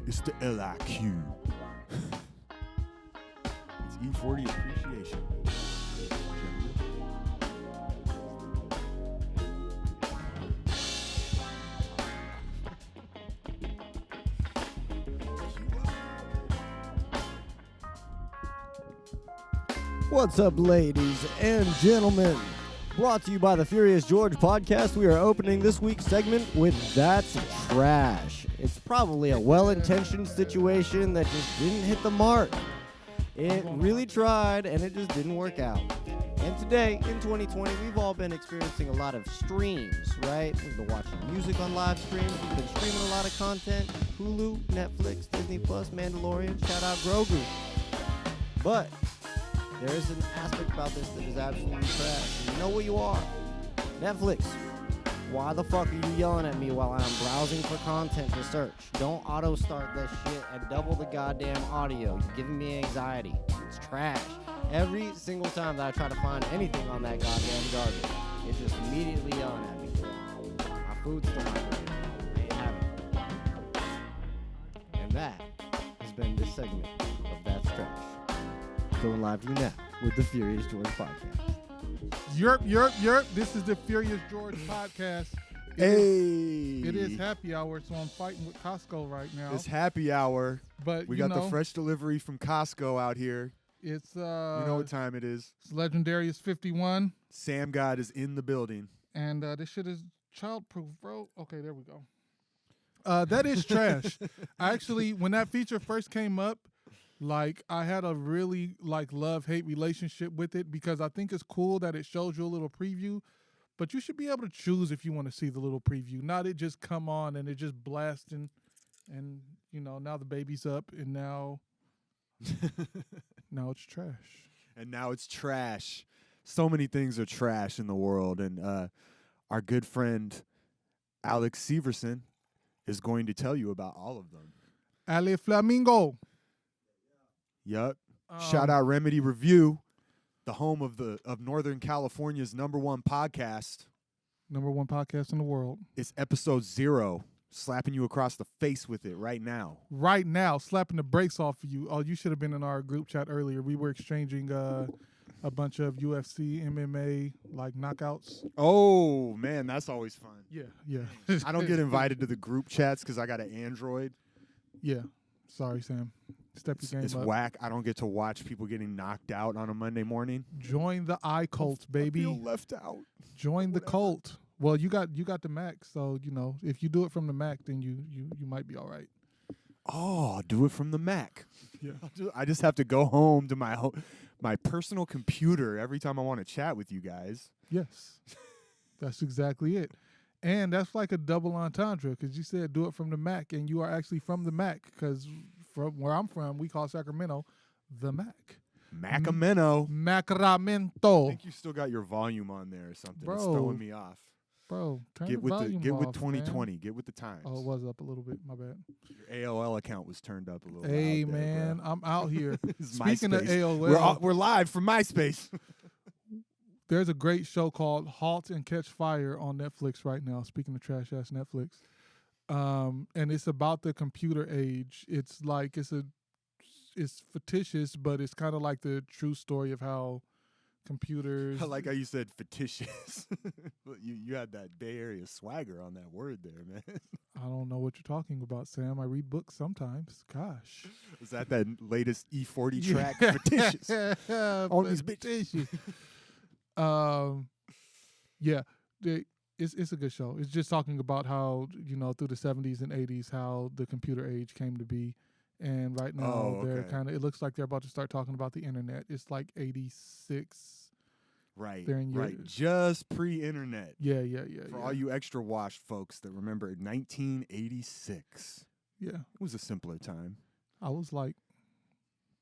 It's the LIQ. It's E40 appreciation. What's up, ladies and gentlemen? Brought to you by the Furious George podcast, we are opening this week's segment with That's Trash. It's probably a well-intentioned situation that just didn't hit the mark. It really tried, and it just didn't work out. And today, in 2020, we've all been experiencing a lot of streams, right? We've been watching music on live streams. We've been streaming a lot of content. Hulu, Netflix, Disney+, Mandalorian, shout out Grogu. But there is an aspect about this that is absolutely trash. You know what you are. Netflix, why the fuck are you yelling at me while I'm browsing for content to search? Don't auto-start this shit and double the goddamn audio. You're giving me anxiety. It's trash. Every single time that I try to find anything on that goddamn garbage, it's just immediately yelling at me. My food's still not ready. I ain't having it. And that has been this segment of That's Trash. Going live to you now with the Furious George podcast. Yerp. This is the Furious George podcast. It is happy hour, so I'm fighting with Costco right now. It's happy hour. But we got the fresh delivery from Costco out here. It's you know what time it is. It's legendary. It's 51. Sam God is in the building. And this shit is childproof, bro. Okay, there we go. That is trash. Actually, when that feature first came up, I had a really love-hate relationship with it because I think it's cool that it shows you a little preview, but you should be able to choose if you want to see the little preview, not it just come on and it just blasting and, now the baby's up and now it's trash. And now it's trash. So many things are trash in the world, and our good friend Alex Severson is going to tell you about all of them. Ale Flamingo. Yup. Shout out Remedy Review, the home of Northern California's #1 podcast. #1 podcast in the world. It's episode 0, slapping you across the face with it right now. Right now, slapping the brakes off of you. Oh, you should have been in our group chat earlier. We were exchanging a bunch of UFC, MMA, knockouts. Oh, man, that's always fun. Yeah. I don't get invited to the group chats because I got an Android. Yeah. Sorry, Sam. Step your game It's up. whack. I don't get to watch people getting knocked out on a Monday morning. Join the iCult, baby. I feel left out. Join the cult. Well, you got the Mac, so if you do it from the Mac, then you might be all right. Oh, do it from the Mac. Yeah. I just have to go home to my personal computer every time I want to chat with you guys. Yes. That's exactly it. And that's like a double entendre because you said do it from the Mac, and you are actually from the Mac because from where I'm from, we call Sacramento the Mac. Macamento. Macramento. I think you still got your volume on there or something. Bro. It's throwing me off. Bro, turn Get the with volume get with off, 2020. man. Get with the times. Oh, it was up a little bit. My bad. Your AOL account was turned up a little. Hey, out there, man, bro. I'm out here. This is Speaking of MySpace. AOL, we're live from MySpace. there's a great show called Halt and Catch Fire on Netflix right now. Speaking of trash-ass Netflix. And it's about the computer age. It's fictitious, but it's kind of like the true story of how computers. I like how you said fictitious. you had that Bay Area swagger on that word there, man. I don't know what you're talking about, Sam. I read books sometimes. Gosh. Was that latest E40 track, fictitious? On these bitches. Yeah. It's a good show. It's just talking about how, through the 70s and 80s, how the computer age came to be. And right now, they're it looks like they're about to start talking about the internet. It's like 86. Right, They're in right. Just pre-internet. Yeah. For all you extra washed folks that remember 1986. Yeah. It was a simpler time. I was like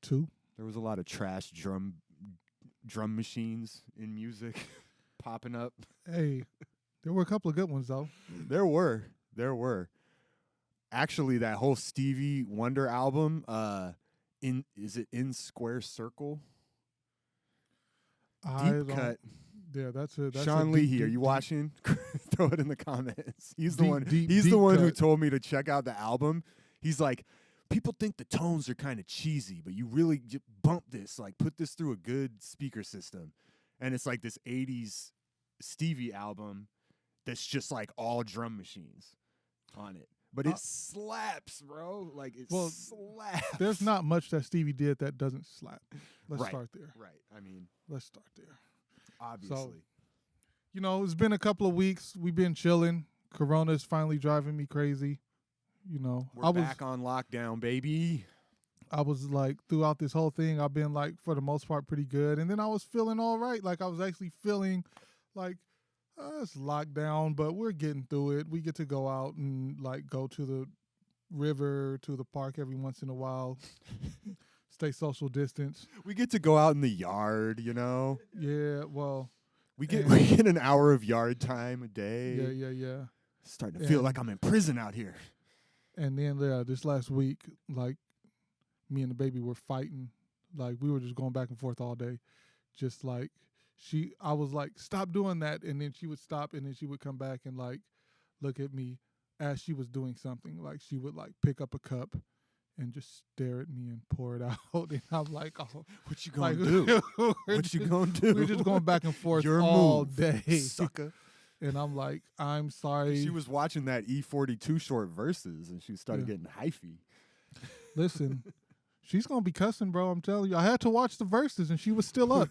2. There was a lot of trash drum machines in music popping up. Hey, there were a couple of good ones, though. There were. Actually, that whole Stevie Wonder album, is it In Square Circle? Deep cut. Yeah, that's Sean a Leahy, deep, are you watching? Throw it in the comments. He's the Deep, one. deep, He's the deep one who cut. told me to check out the album. He's like, people think the tones are kind of cheesy, but you really bump this, like put this through a good speaker system. And it's like this 80s Stevie album that's just like all drum machines on it. But it slaps, bro. Like, it slaps. There's not much that Stevie did that doesn't slap. Let's start there. Right. I mean, Let's start there. obviously. So, you know, it's been a couple of weeks. We've been chilling. Corona's finally driving me crazy. You know, We're back on lockdown, baby. I was like, throughout this whole thing, I've been like, for the most part, pretty good. And then I was feeling all right. Like, I was actually feeling like, it's lockdown, but we're getting through it. We get to go out and like go to the river, to the park every once in a while. Stay social distance. We get to go out in the yard, you know? Yeah, well. We get an hour of yard time a day. Yeah. Starting to feel like I'm in prison out here. And then this last week, like, me and the baby were fighting. Like, we were just going back and forth all day. Just like, I was like, stop doing that. And then she would stop, and then she would come back and like look at me as she was doing something. Like, she would like pick up a cup and just stare at me and pour it out. And I'm like, oh, what you gonna do? What you gonna do? We're just going back and forth Your all move, day. sucker. And I'm like, I'm sorry. She was watching that E42 short verses, and she started getting hyphy. Listen, she's going to be cussing, bro. I'm telling you. I had to watch the verses, and she was still up.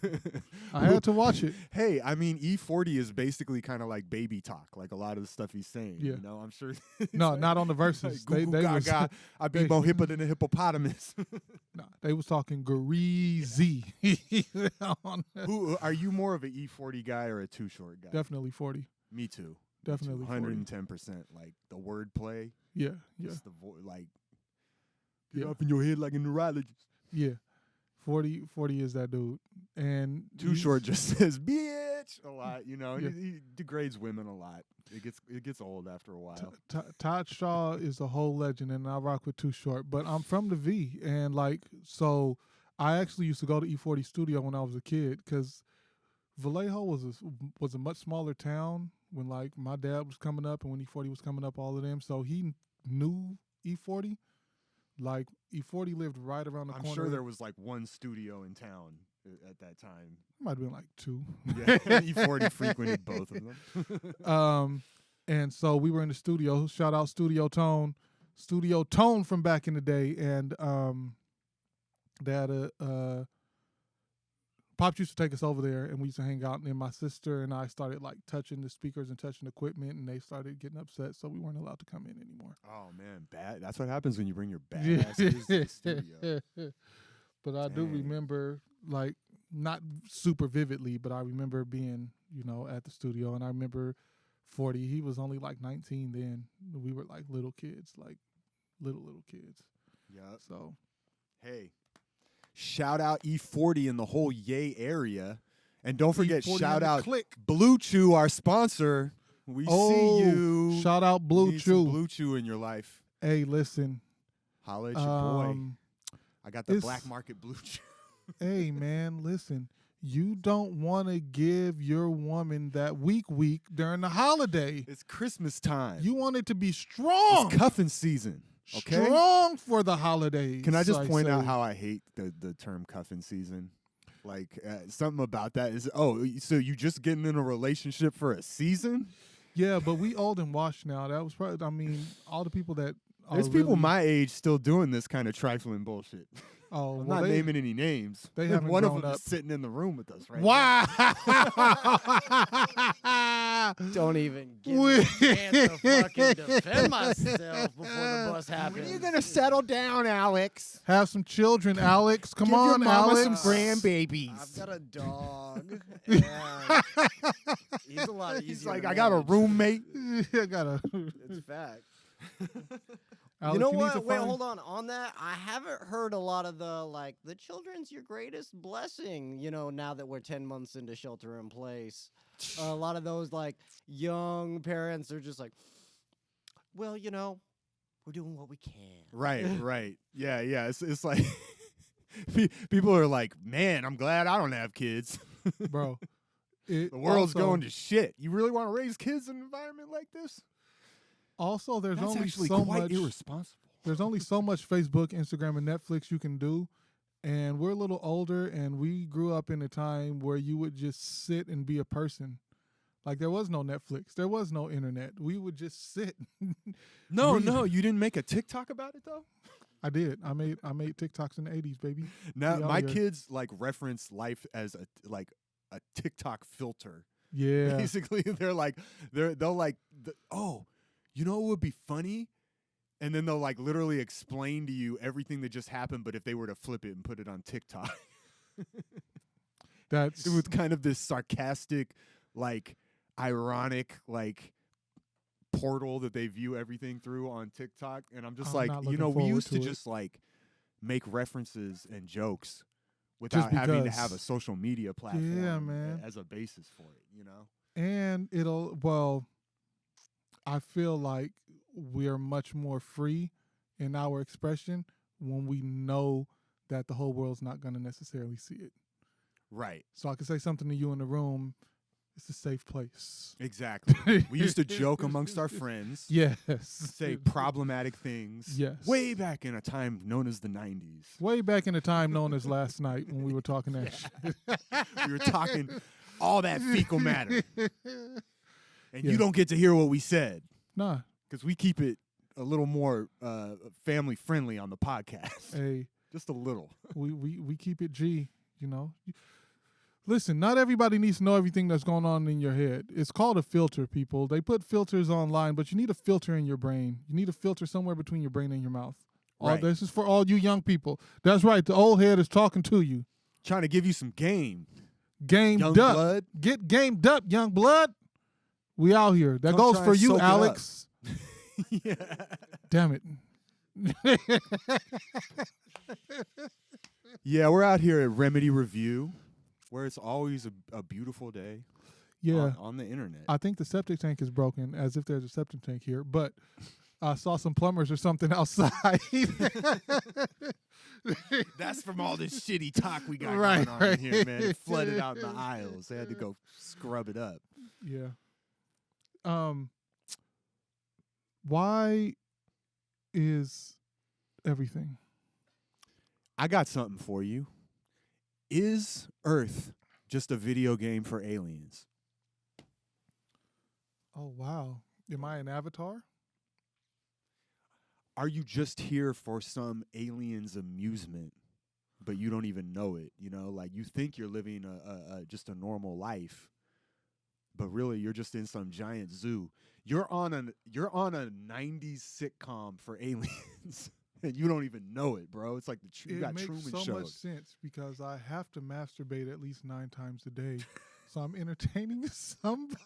I had to watch it. Hey, I mean, E40 is basically kind of like baby talk, like a lot of the stuff he's saying. Yeah. You know, I'm sure. No, not on the verses. Like, they was, I be more hipper than a hippopotamus. nah, they was talking greasy. Who are you, more of an E40 guy or a Too Short guy? Definitely 40. Me too. Definitely 110%. Like the wordplay. Yeah. Just the like. Get Yeah. up in your head like a neurologist. Yeah. 40 is that dude. And Too Short just says bitch a lot, you know. Yeah. He degrades women a lot. It gets old after a while. Todd Shaw is a whole legend, and I rock with Too Short. But I'm from the V, and like, so I actually used to go to E40 studio when I was a kid, because Vallejo was a much smaller town when like my dad was coming up, and when E40 was coming up, all of them. So he knew E40. Like, E40 lived right around the corner. I'm sure there was like one studio in town at that time. Might have been like two. Yeah, E40 frequented both of them. And so we were in the studio. Shout out Studio Tone from back in the day, and they had Pops used to take us over there, and we used to hang out. And then my sister and I started like touching the speakers and touching equipment, and they started getting upset, so we weren't allowed to come in anymore. Oh man, bad. That's what happens when you bring your bad asses to the studio. But I do remember, like, not super vividly, but I remember being, you know, at the studio, and I remember 40. He was only like 19 then. We were like little kids, like little kids. Yeah. So, hey, shout out E40 in the whole Yay area, and don't forget, E40 shout on the out click. Blue Chew, our sponsor. We see you. Shout out Blue Need Chew. some Blue Chew in your life. Hey, listen. Holla at your boy. I got the black market Blue Chew. Hey, man, listen. You don't want to give your woman that week during the holiday. It's Christmas time. You want it to be strong. It's cuffing season. Okay. Strong for the holidays. Can I just point out how I hate the term cuffing season? Like, something about that is, so you just getting in a relationship for a season? Yeah, but we old and washed now. That was probably, I mean, all the people that There's people my age still doing this kind of trifling bullshit. Oh, I'm well, not naming any names. They haven't One of grown them up. is sitting in the room with us right Wow. Don't even give me a chance to fucking defend myself before the bus happens. When are you going to settle down, Alex? Have some children, Alex. Come Give on, your mama Alex. some grandbabies. I've got a dog. And he's a lot easier. He's like, to I got a manage. roommate. I got a. It's fact. Alex, You know need what? to Wait, find- hold on. On that, I haven't heard a lot of the children's your greatest blessing. You know, now that we're 10 months into shelter in place, a lot of those like young parents are just like, well, you know, we're doing what we can. Right. Yeah. It's like people are like, man, I'm glad I don't have kids. Bro. The world's also- going to shit. You really want to raise kids in an environment like this? Also, there's That's only actually so quite much. irresponsible. There's only so much Facebook, Instagram, and Netflix you can do. And we're a little older, and we grew up in a time where you would just sit and be a person. Like, there was no Netflix. There was no internet. We would just sit. No, Read. no, you didn't make a TikTok about it though. I did. I made TikToks in the 80s, baby. Now We out my here. kids like reference life as a TikTok filter. Yeah. Basically, they'll like, oh, you know what would be funny? And then they'll like literally explain to you everything that just happened, but if they were to flip it and put it on TikTok. That's It was kind of this sarcastic, like ironic, like portal that they view everything through on TikTok. And I'm just I'm like, not you looking know, we forward used to to it. just like make references and jokes without having to have a because. social media platform Yeah, man. as a basis for it, you know? And I feel like we're much more free in our expression when we know that the whole world's not going to necessarily see it. Right. So I can say something to you in the room. It's a safe place. Exactly. We used to joke amongst our friends, Yes. say problematic things. Yes. Way back in a time known as the 90s. Way back in the time known as last night when we were talking that shit. We were talking all that fecal matter. And Yeah. you don't get to hear what we said Nah. because we keep it a little more family friendly on the podcast. Hey, Just a little. we keep it G, you know. Listen, not everybody needs to know everything that's going on in your head. It's called a filter, people. They put filters online, but you need a filter in your brain. You need a filter somewhere between your brain and your mouth. Right. This is for all you young people. That's right. The old head is talking to you. Trying to give you some game. Gamed Young up. blood. Get gamed up, young blood. We out here. That Come goes try for and you, soak it up. Alex. Yeah. Damn it. Yeah, we're out here at Remedy Review, where it's always a beautiful day Yeah. on the internet. I think the septic tank is broken, as if there's a septic tank here, but I saw some plumbers or something outside. That's from all this shitty talk we got Right, going on in right. here, man. It flooded out in the aisles. They had to go scrub it up. Yeah. Why is everything? I got something for you. Is Earth just a video game for aliens? Oh, wow. Am I an avatar? Are you just here for some aliens' amusement, but you don't even know it? You know, like you think you're living just a normal life, but really you're just in some giant zoo. You're on a 90s sitcom for aliens, and you don't even know it, bro. It's like you got makes Truman so Show. much sense because I have to masturbate at least 9 times a day. So I'm entertaining somebody.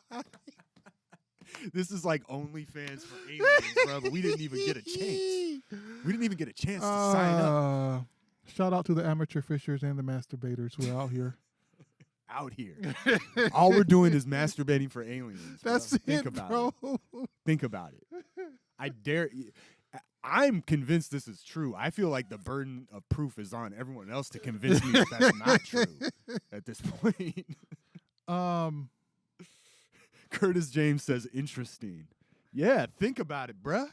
This is like OnlyFans for aliens, bro. But we didn't even get a chance. We didn't even get a chance to sign up. Shout out to the amateur fishers and the masturbators who are out here. Out here, all we're doing is masturbating for aliens. Bro. That's Think it, about bro. it. Think about it. I'm convinced this is true. I feel like the burden of proof is on everyone else to convince me that that's not true at this point. Curtis James says, interesting. Yeah, think about it, bruh.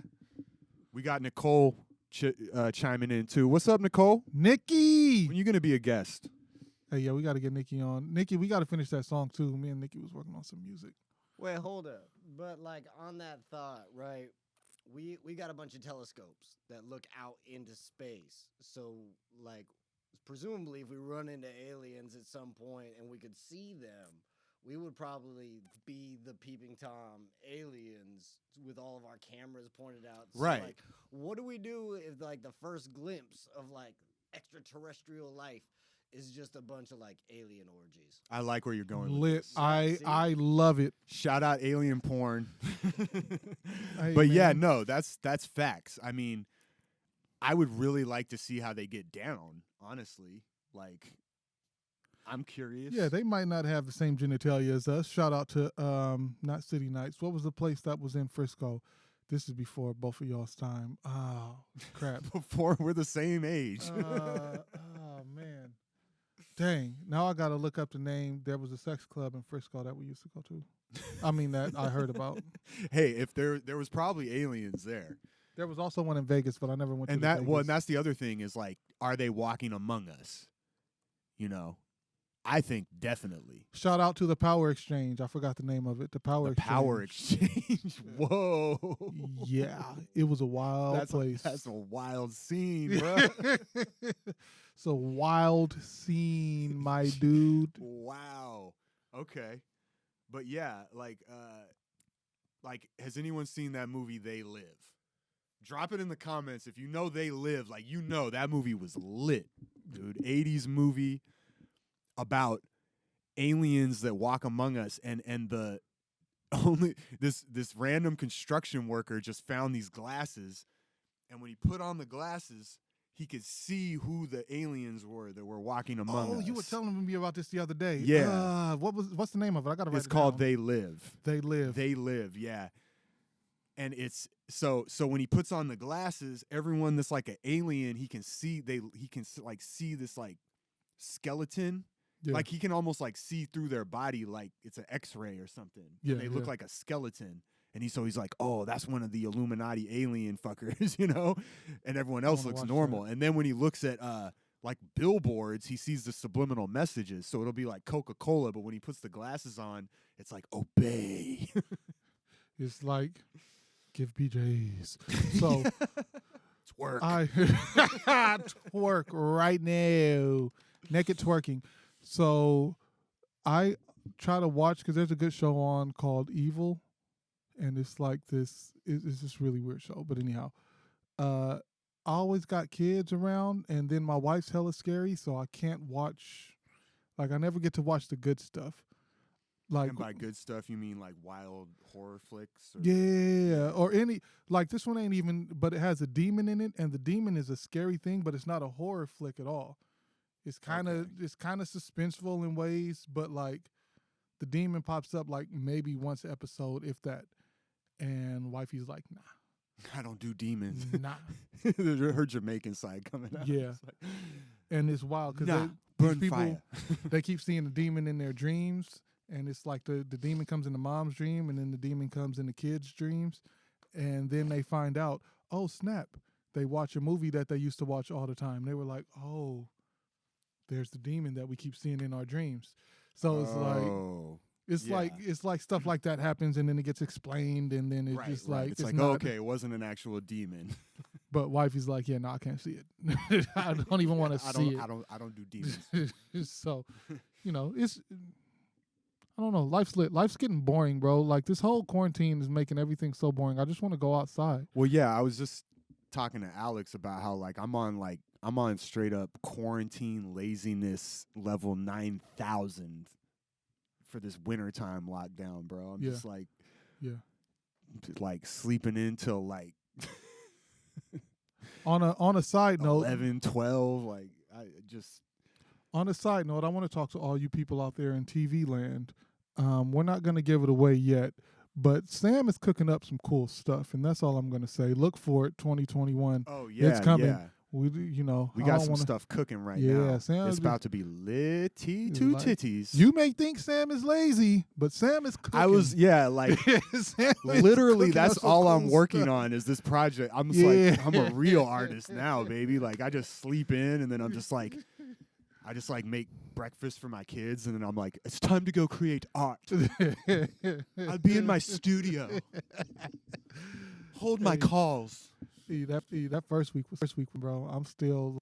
We got Nicole chiming in, too. What's up, Nicole? Nikki. When you going to be a guest? Hey, yeah, we got to get Nikki on. Nikki, we got to finish that song, too. Me and Nikki was working on some music. Wait, hold up. But like on that thought, right? We got a bunch of telescopes that look out into space. So like presumably if we run into aliens at some point and we could see them, we would probably be the peeping Tom aliens with all of our cameras pointed out. So, Right. like, what do we do if like the first glimpse of like extraterrestrial life is just a bunch of like alien orgies? I like where you're going with Lit. this. I love it. Shout out alien porn. Hey, But yeah, man. no, that's facts. I mean, I would really like to see how they get down, honestly. Like, I'm curious. Yeah, they might not have the same genitalia as us. Shout out to not City Nights. What was the place that was in Frisco? This is before both of y'all's time. Oh, crap. Before we're the same age. Oh, man. Dang. Now I got to look up the name. There was a sex club in Frisco that we used to go to. I mean, that I heard about. Hey, if there was probably aliens there. There was also one in Vegas, but I never went to And the that Vegas. well, and that's the other thing is like, are they walking among us? You know, I think definitely. Shout out to the Power Exchange. I forgot the name of it. The Power The Power Exchange. Exchange. Whoa. Yeah, it was a wild place. That's a wild scene, bro. It's a wild scene, my dude. Wow. Okay. But yeah, like has anyone seen that movie They Live? Drop it in the comments if you know They Live. Like, you know that movie was lit, dude. 80s movie about aliens that walk among us, and the only this random construction worker just found these glasses, and when he put on the glasses, he could see who the aliens were that were walking among us. Oh, you were telling me about this the other day. Yeah. What's the name of it? I gotta write It's it called down. They Live. They Live. They Live, yeah. And it's so when he puts on the glasses, everyone that's like an alien, he can see see this like skeleton. Yeah. Like he can almost like see through their body like it's an X-ray or something. Yeah, They look yeah. like a skeleton. And he's like, oh, that's one of the Illuminati alien fuckers, you know? And everyone else wanna looks watch normal. And then when he looks at like billboards, he sees the subliminal messages. So it'll be like Coca-Cola, but when he puts the glasses on, it's like obey. It's like give BJ's. So It's work. I twerk right now, naked twerking. So I try to watch because there's a good show on called Evil, and it's like this. It's this really weird show. But anyhow, I always got kids around, and then my wife's hella scary, so I can't watch. Like I never get to watch the good stuff. Like And by good stuff, you mean like wild horror flicks? Or yeah, or any like this one ain't even, but it has a demon in it, and the demon is a scary thing, but it's not a horror flick at all. It's kind of suspenseful in ways, but like the demon pops up like maybe once an episode, if that. And wifey's like, nah, I don't do demons. nah, Her Jamaican side coming out. yeah. It's like, And it's wild because nah, these burn people fire. they keep seeing the demon in their dreams, and it's like the demon comes in the mom's dream, and then the demon comes in the kid's dreams, and then they find out, oh snap, they watch a movie that they used to watch all the time. They were like, oh, there's the demon that we keep seeing in our dreams. So it's like Oh. it's like stuff like that happens, and then it gets explained, and then it's Right, just right. like It's like, not, okay, it wasn't an actual demon. But wifey's like, yeah, no, I can't see it. I don't even want to see I don't do demons. it. So, you know, it's I don't know. Life's lit. Life's getting boring, bro. Like this whole quarantine is making everything so boring. I just want to go outside. Well, yeah, I was just talking to Alex about how I'm on straight up quarantine laziness level 9,000 for this wintertime lockdown, bro. I'm Yeah. just like Yeah. sleeping in till like On a side note, 11, 12. Like I just on a side note, I want to talk to all you people out there in TV land. We're not going to give it away yet, but Sam is cooking up some cool stuff, and that's all I'm going to say. Look for it, 2021. oh yeah, It's coming. yeah. We We I got don't some wanna, stuff cooking right Yeah, now. Sam It's is- about to be litty It's two like- titties. You may think Sam is lazy, but Sam is cooking. I was like Sam is literally cooking that's up some all I'm cool working stuff. on is this project. I'm just Yeah. like I'm a real artist now, baby. Like I just sleep in and then I'm just like I just like make breakfast for my kids and then I'm like it's time to go create art. I'll be in my studio. Hold my Hey. calls. That first week, bro. I'm still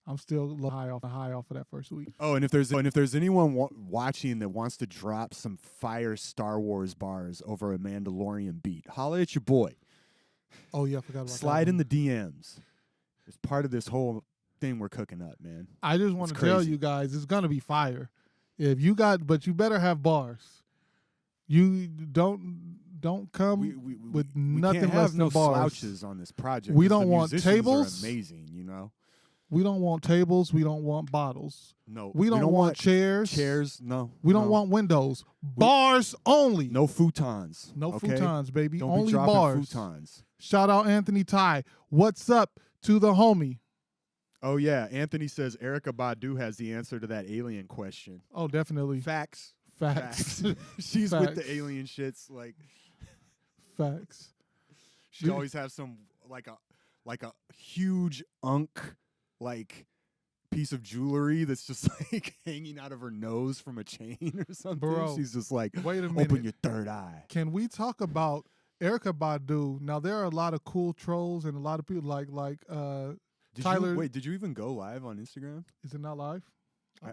high off of that first week. Oh, and if there's anyone watching that wants to drop some fire Star Wars bars over a Mandalorian beat, holla at your boy. Oh yeah, I forgot about Slide that in one. the DMs. It's part of this whole thing we're cooking up, man. I just want to It's tell crazy. you guys, it's gonna be fire. If you got, but you better have bars. You don't come We with we nothing can't less have than no bars. slouches on this project. We 'cause the don't want musicians tables. Are amazing, you know. We don't want tables. We don't want bottles. No, We don't want chairs. chairs. No, We don't no. want windows. Bars only. no futons. No okay? futons, baby. Don't only be dropping bars. futons. Shout out Anthony Ty. What's up to the homie? Oh yeah, Anthony says Erica Badu has the answer to that alien question. Oh, definitely. Facts. Facts. She's with Facts. the alien shits. Like Facts. She Dude. always has some like a huge like piece of jewelry that's just like hanging out of her nose from a chain or something. Bro, She's just like, wait a open minute. your third eye. Can we talk about Erica Badu? Now there are a lot of cool trolls and a lot of people like Tyler. Did you even go live on Instagram? Is it not live?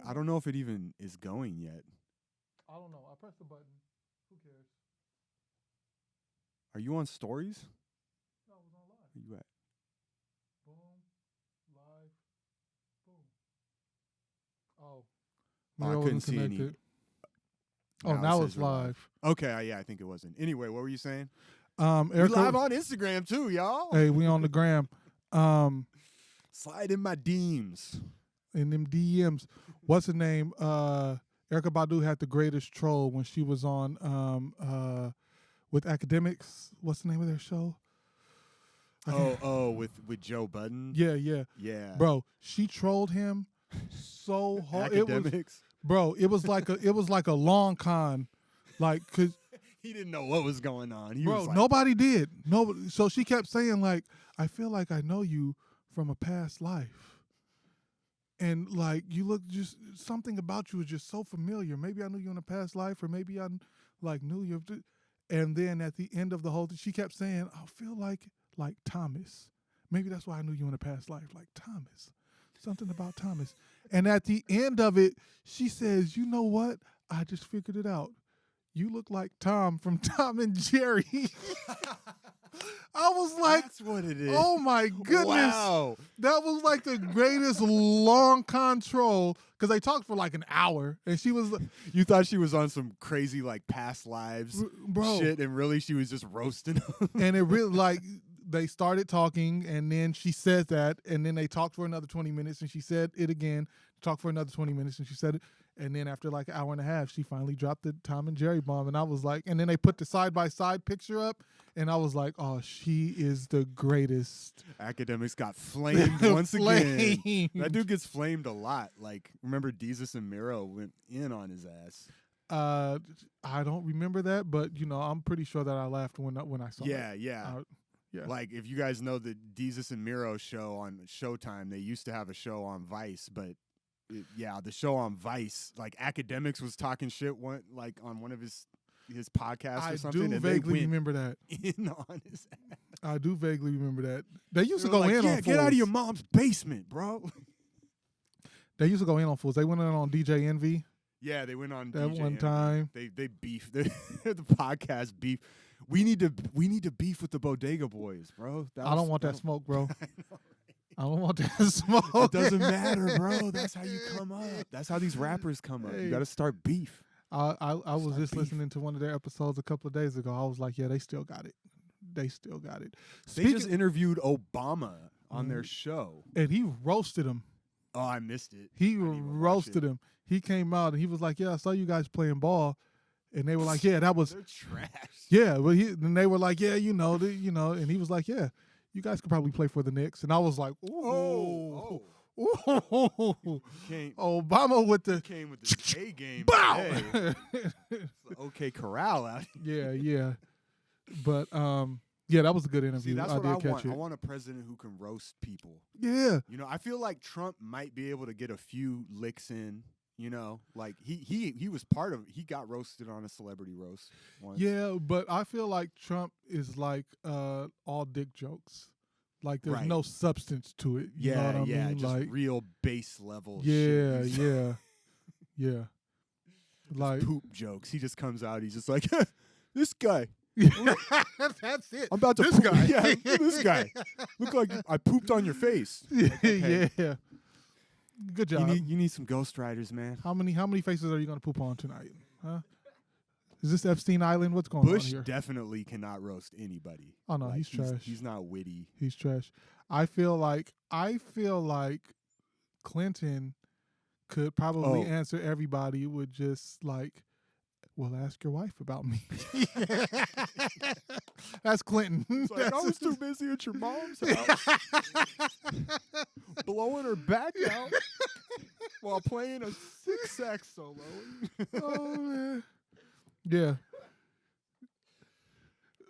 I don't know if it even is going yet. I don't know. I pressed the button. Who cares? Are you on stories? No, it was on live. Where you at? Boom, live, boom. Oh, I maybe couldn't wasn't see any. connected. Oh, Now it now says it's you're live. live. Okay, yeah, I think it wasn't. Anyway, what were you saying? We Erica, live on Instagram too, y'all. hey, we on the gram. Slide in my DMs. In them DMs. What's her name? Erica Badu had the greatest troll when she was on with Academics. What's the name of their show? With Joe Budden. Yeah, yeah. Yeah. Bro, she trolled him so hard. Academics. It was like a long con. Like, cause He didn't know what was going on. He bro, was like, nobody did. Nobody. So she kept saying like, I feel like I know you from a past life. And like you look, just something about you is just so familiar. Maybe I knew you in a past life, or maybe I like knew you. And then at the end of the whole thing, she kept saying, I feel like Thomas. Maybe that's why I knew you in a past life, like Thomas. Something about Thomas. And at the end of it, she says, you know what? I just figured it out. You look like Tom from Tom and Jerry. I was like, that's what it is. oh my goodness. Wow. That was like the greatest long control because they talked for like an hour and she was You thought she was on some crazy like past lives bro. shit, and really she was just roasting him. And it really like they started talking and then she said that and then they talked for another 20 minutes and she said it again, talked for another 20 minutes and she said it. And then after like an hour and a half, she finally dropped the Tom and Jerry bomb. And I was like, and then they put the side-by-side picture up. And I was like, oh, she is the greatest. Academics got flamed once again. Flamed. That dude gets flamed a lot. Like, remember Desus and Mero went in on his ass. I don't remember that, but you know, I'm pretty sure that I laughed when I saw it. Yeah. Yeah. Like, if you guys know the Desus and Mero show on Showtime, they used to have a show on Vice, but the show on Vice, like Academics was talking shit on one of his podcasts or something. I do and vaguely they went remember that. in on his ass. I do vaguely remember that. They used to They were go like, in yeah, on get out of fools. your mom's basement, bro. They used to go in on fools. They went in on DJ Envy Yeah, they went on that DJ one Envy. time. They beef. The podcast beef. We need to beef with the Bodega Boys, bro. I don't want that smoke, bro. I don't want that smoke. It doesn't matter, bro. That's how you come up. That's how these rappers come up. Hey. You got to start beef. I was Start just beef. listening to one of their episodes a couple of days ago. I was like, yeah, they still got it. They still got it. They just interviewed Obama on their show. And he roasted him. Oh, I missed it. He I didn't even watch roasted it. him. He came out and he was like, yeah, I saw you guys playing ball. And they were like, yeah, that was They're trash. yeah. But and they were like, yeah, and he was like, yeah, you guys could probably play for the Knicks. And I was like, ooh, ooh. Can't. Obama with the Came with the A game. bow. Today. It's the OK Corral out here. yeah. But yeah, that was a good interview. See, that's what did I catch want. it. I want a president who can roast people. Yeah. You know, I feel like Trump might be able to get a few licks in. You know, like he was part of. He got roasted on a celebrity roast once. Yeah, but I feel like Trump is like all dick jokes. Like there's Right. no substance to it. You know what I mean? just like real base level. yeah, shit. yeah. Like Poop jokes. He just comes out. He's just like, this guy. that's it. I'm about to This poop. guy. Yeah, this guy. Look like I pooped on your face. Okay. Yeah. Good job. You need some ghostwriters, man. How many faces are you gonna poop on tonight? Huh? Is this Epstein Island? What's going Bush on here? definitely cannot roast anybody. Oh no, Like, he's trash. He's not witty. He's trash. I feel like Clinton could probably Oh. answer everybody with just like, well, ask your wife about me. That's Clinton. It's like, I was too busy at your mom's house blowing her back out while playing a 6 sax solo. Oh man. Yeah.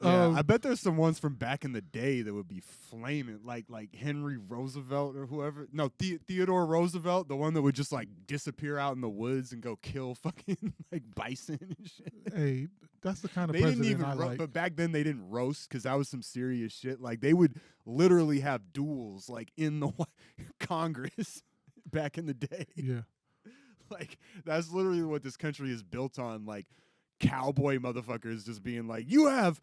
Yeah, I bet there's some ones from back in the day that would be flaming, like Henry Roosevelt or whoever. No, Theodore Roosevelt, the one that would just like disappear out in the woods and go kill fucking like bison and shit. Hey, that's the kind of They didn't president even, I like. but back then they didn't roast because that was some serious shit. Like they would literally have duels like in the Congress back in the day. Yeah. Like that's literally what this country is built on. Like cowboy motherfuckers just being like, "You have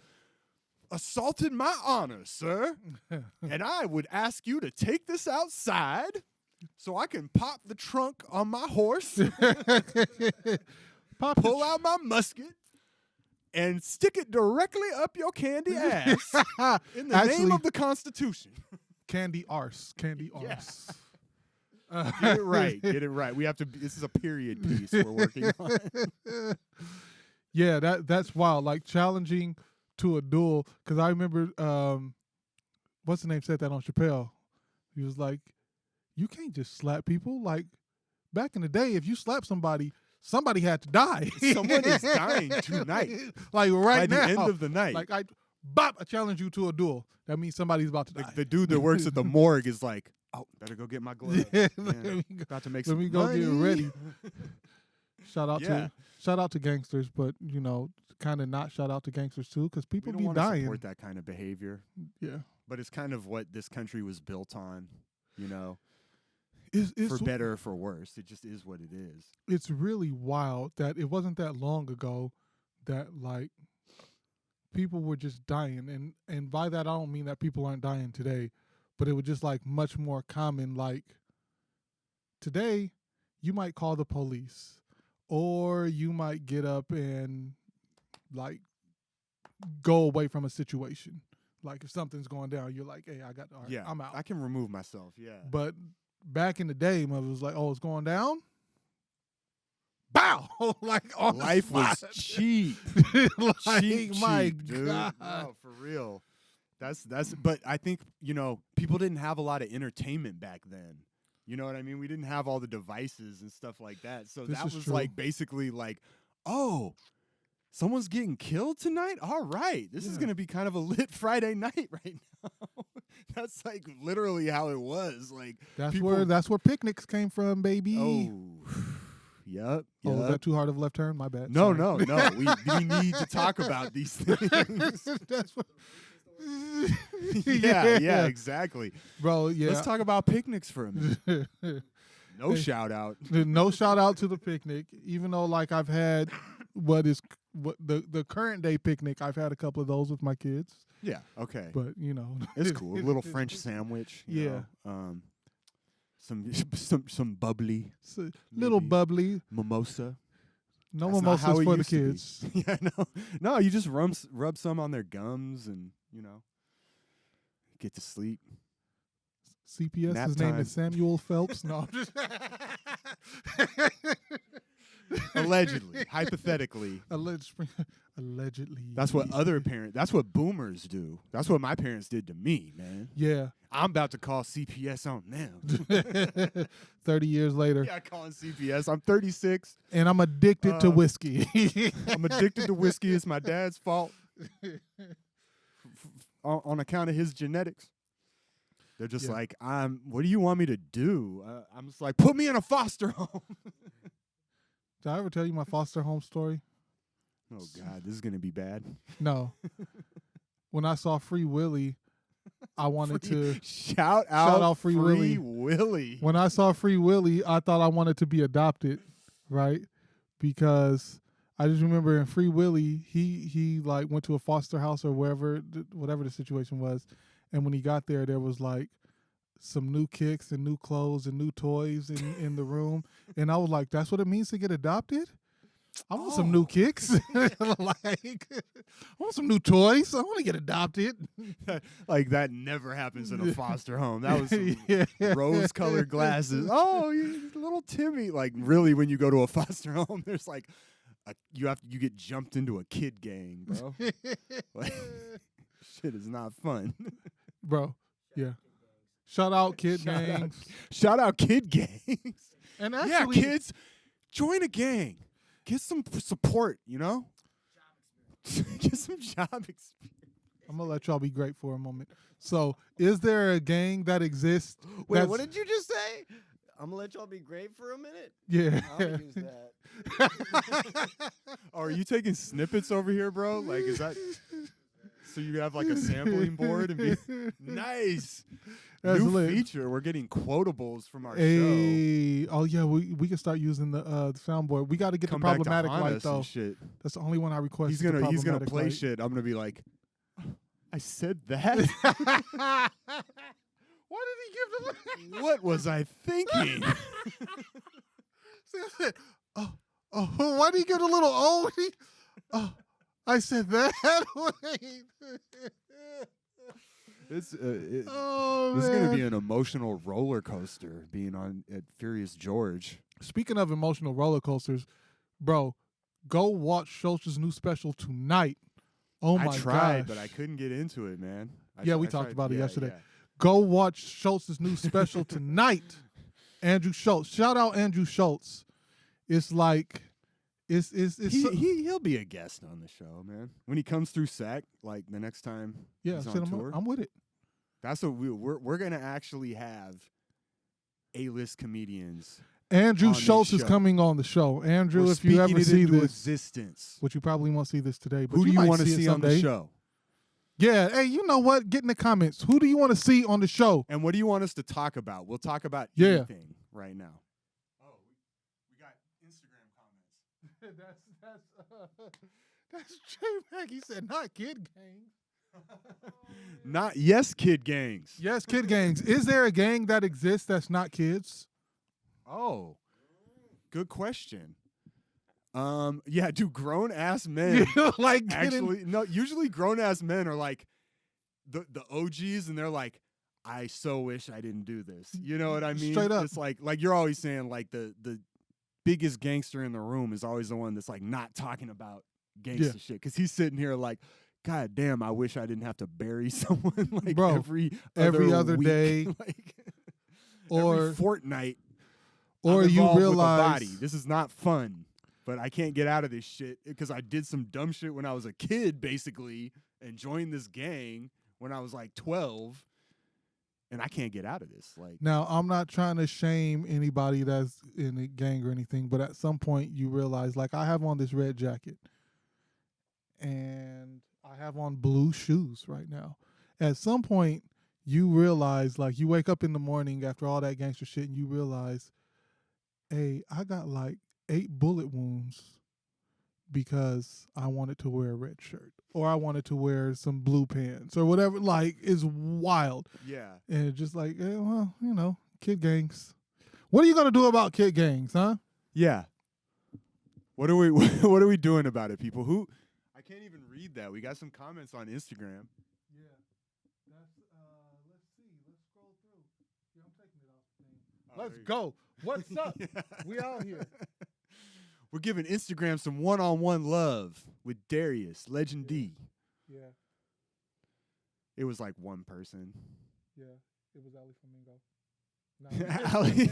assaulted my honor, sir, and I would ask you to take this outside so I can pop the trunk on my horse, pull out my musket, and stick it directly up your candy ass in the name of the Constitution." Candy arse. Candy Yeah. arse. Get it right. Get it right. We have to. This is a period piece we're working on. Yeah, that's wild. Like challenging to a duel. Because I remember, what's the name said that on Chappelle? He was like, "You can't just slap people. Like back in the day, if you slap somebody, somebody had to die. Someone is dying tonight. Like right By now, the end of the night. Like I challenge you to a duel. That means somebody's about to die. The dude that works at the morgue is like, "Oh, better go get my glove. Yeah, Yeah, let me go- about to make let some me go money." get ready. Shout out Yeah. to gangsters, but kind of not shout out to gangsters too, because We people don't be want to dying. support that kind of behavior, Yeah, but it's kind of what this country was built on. it's For better or for worse, it just is what it is. it's really wild that it wasn't that long ago that like people were just dying, and by that I don't mean that people aren't dying today, but it was just like much more common. Like today, you might call the police, or you might get up and like go away from a situation. Like if something's going down, you're like, "Hey, all right, Yeah, I'm out." I can remove myself. Yeah, But back in the day, mother was like, "Oh, it's going down." Bow, like on the life was spot. cheap. Like, cheap, my dude. God. No, for real. That's. But I think people didn't have a lot of entertainment back then. You know what I mean? We didn't have all the devices and stuff like that. So This that is was true. like basically like, oh, someone's getting killed tonight? All right. This is Yeah. going to be kind of a lit Friday night right now. That's like literally how it was. Like That's people- where picnics came from, baby. Oh. Yep. Oh, was yep. that too hard of a left turn? My bad. No, Sorry. no. We need to talk about these things. That's what. yeah, exactly. Bro. Yeah. Let's talk about picnics for a minute. No shout out. No shout out to the picnic, even though like I've had what the current day picnic. I've had a couple of those with my kids, Yeah, okay. but It's cool. A little French sandwich. you know, some bubbly It's a little Maybe. bubbly. mimosa. No That's not how mimosas it for the used to be. kids. Yeah, no. You just rub some on their gums and get to sleep. CPS. Nap His name time. is Samuel Phelps. No, I'm just Allegedly, hypothetically. Allegedly. That's what that's what boomers do. That's what my parents did to me, man. Yeah. I'm about to call CPS on them. 30 years later, Yeah, calling CPS. I'm 36. and I'm addicted to whiskey. I'm addicted to whiskey. It's my dad's fault. On account of his genetics. They're just Yeah. like, what do you want me to do? I'm just like, put me in a foster home. Did I ever tell you my foster home story? Oh, God, this is going to be bad. No. When I saw Free Willy, I wanted to. Shout out Free Willy. Willy. When I saw Free Willy, I thought I wanted to be adopted, right? Because I just remember in Free Willy, he like went to a foster house or whatever the situation was, and when he got there, there was like some new kicks and new clothes and new toys in the room, and I was like, that's what it means to get adopted. I want some new kicks. Like, I want some new toys. I want to get adopted. Like, that never happens in a foster home. That was some Yeah. rose-colored glasses. Oh, little Timmy. Like, really, when you go to a foster home, there's like, you get jumped into a kid gang, bro. Like, shit is not fun. Bro, yeah. Shout out kid gangs. Shout out kid gangs. And Yeah, actually, kids, join a gang. Get some support, Get some job experience. I'm gonna let y'all be great for a moment. So, is there a gang that exists? Wait, that's- what did you just say? I'm gonna let y'all be great for a minute. Yeah. I'm gonna use that. Oh, are you taking snippets over here, bro? Like, is that so you have like a sampling board and be nice? That's New lit. feature. We're getting quotables from our show. Hey, oh yeah, we can start using the soundboard. We got to get Come the problematic back to haunt light us and though. shit. That's the only one I request. He's is the gonna problematic play light. shit. I'm gonna be like, I said that. Why did he give the? What was I thinking? See, I said, oh, why did he give the little oh? I said that. Wait. It's Oh this is man. gonna be an emotional roller coaster being on at Furious George. Speaking of emotional roller coasters, bro, go watch Schultz's new special tonight. Oh my I tried, gosh. but I couldn't get into it, man. Yeah, we talked about it yesterday. Go watch Schultz's new special tonight. Andrew Schultz. Shout out Andrew Schultz. It's like it's He'll be a guest on the show, man. When he comes through SAC, like the next time yeah, he's shit, on tour. I'm with it. That's what we're gonna actually have A-list comedians. Andrew on this Schultz is show. coming on the show. Andrew, We're if you ever speaking it see into this, existence. which you probably won't see this today, but Who do you might want to it see on the someday. show? Yeah, hey, you know what? Get in the comments. Who do you want to see on the show? And what do you want us to talk about? We'll talk about Yeah. anything right now. Oh, we got Instagram comments. That's J Mac. He said not kid gangs. Not yes, kid gangs. Yes, kid gangs. Is there a gang that exists that's not kids? Oh, good question. Yeah, do grown ass men like getting- actually? No, usually grown ass men are like the OGs, and they're like, I so wish I didn't do this. You know what I mean? Straight up. It's like you're always saying like the biggest gangster in the room is always the one that's like not talking about gangster shit because he's sitting here like, God damn, I wish I didn't have to bury someone like Bro, every other week. day, like or every fortnight. or I'm you involved with a realize body. This is not fun, but I can't get out of this shit because I did some dumb shit when I was a kid, basically, and joined this gang when I was like 12, and I can't get out of this. Like, now I'm not trying to shame anybody that's in a gang or anything, but at some point you realize, like I have on this red jacket, and I have on blue shoes right now. At some point you realize, like you wake up in the morning after all that gangster shit, and you realize, hey, I got like 8 bullet wounds because I wanted to wear a red shirt or I wanted to wear some blue pants or whatever. Like, it's wild. yeah. And it's just like, well, you know, kid gangs. What are you gonna do about kid gangs, huh? Yeah. What are we doing about it, people? Who I can't even read that. We got some comments on Instagram. Yeah, that's. Let's see. Let's scroll through. Yeah, I'm taking it off the thing. Oh, Let's there you go. What's up? Yeah. We out here. We're giving Instagram some one-on-one love with Darius, Legend D. Yeah, It was like one person. yeah. It was Ali Flamingo. Ali-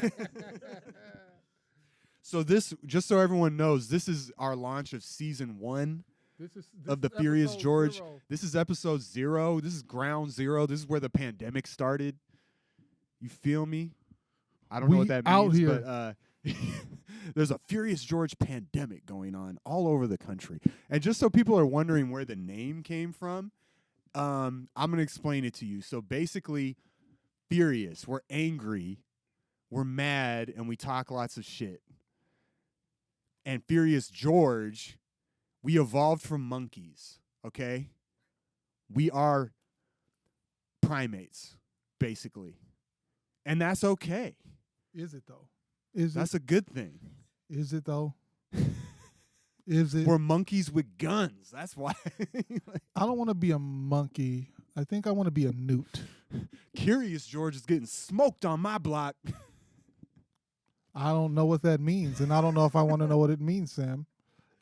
So this, just so everyone knows, this is our launch of season 1 This is of the is Furious episode George. 0. This is episode 0. This is ground 0. This is where the pandemic started. You feel me? I don't know what We that out means, here. but there's a Furious George pandemic going on all over the country. And just so people are wondering where the name came from, I'm going to explain it to you. So basically, Furious, we're angry, we're mad, and we talk lots of shit. And Furious George, we evolved from monkeys, okay? We are primates, basically. And that's okay. Is it though? Is That's a good thing. Is it though? Is it? We're monkeys with guns. That's why. I don't want to be a monkey. I think I want to be a newt. Curious George is getting smoked on my block. I don't know what that means, and I don't know if I want to know what it means, Sam.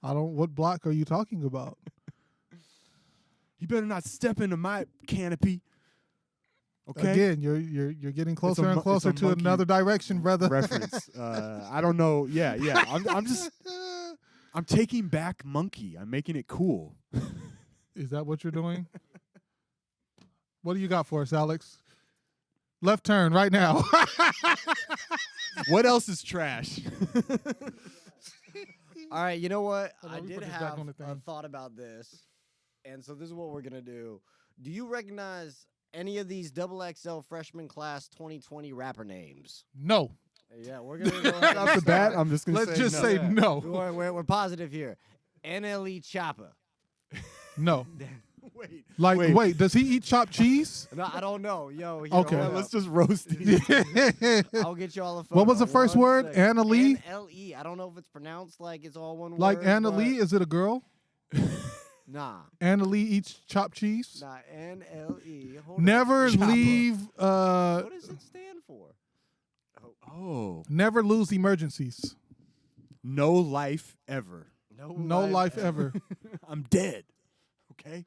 What block are you talking about? You better not step into my canopy. Okay. Again, you're getting closer and it's a closer to monkey another direction, brother. Reference. I don't know. Yeah. I'm taking back monkey. I'm making it cool. Is that what you're doing? What do you got for us, Alex? Left turn right now. What else is trash? All right, you know what? Hold on, I let me did put this back have on the a thing. thought about this, and so this is what we're gonna do. Do you recognize any of these XXL freshman class 2020 rapper names? No. Yeah, we're gonna go ahead Off the and bat, start. I'm just gonna Let's say just no. say Yeah. no. We're positive here. NLE Choppa. No. Wait, Like, wait. wait, does he eat chopped cheese? No, I don't know. Yo, here, Okay. Yeah, hold let's up. just roast it. I'll get you all a photo. What was the first One word? second. Anna Lee? NLE. I don't know if it's pronounced like it's all one Like word. Anna but Lee? Is it a girl? Nah. Anna Lee eats chopped cheese? Nah, NLE. Hold up. Never Chopper. leave, What does it stand for? Oh, never lose emergencies. no life ever. No life ever. I'm dead. Okay,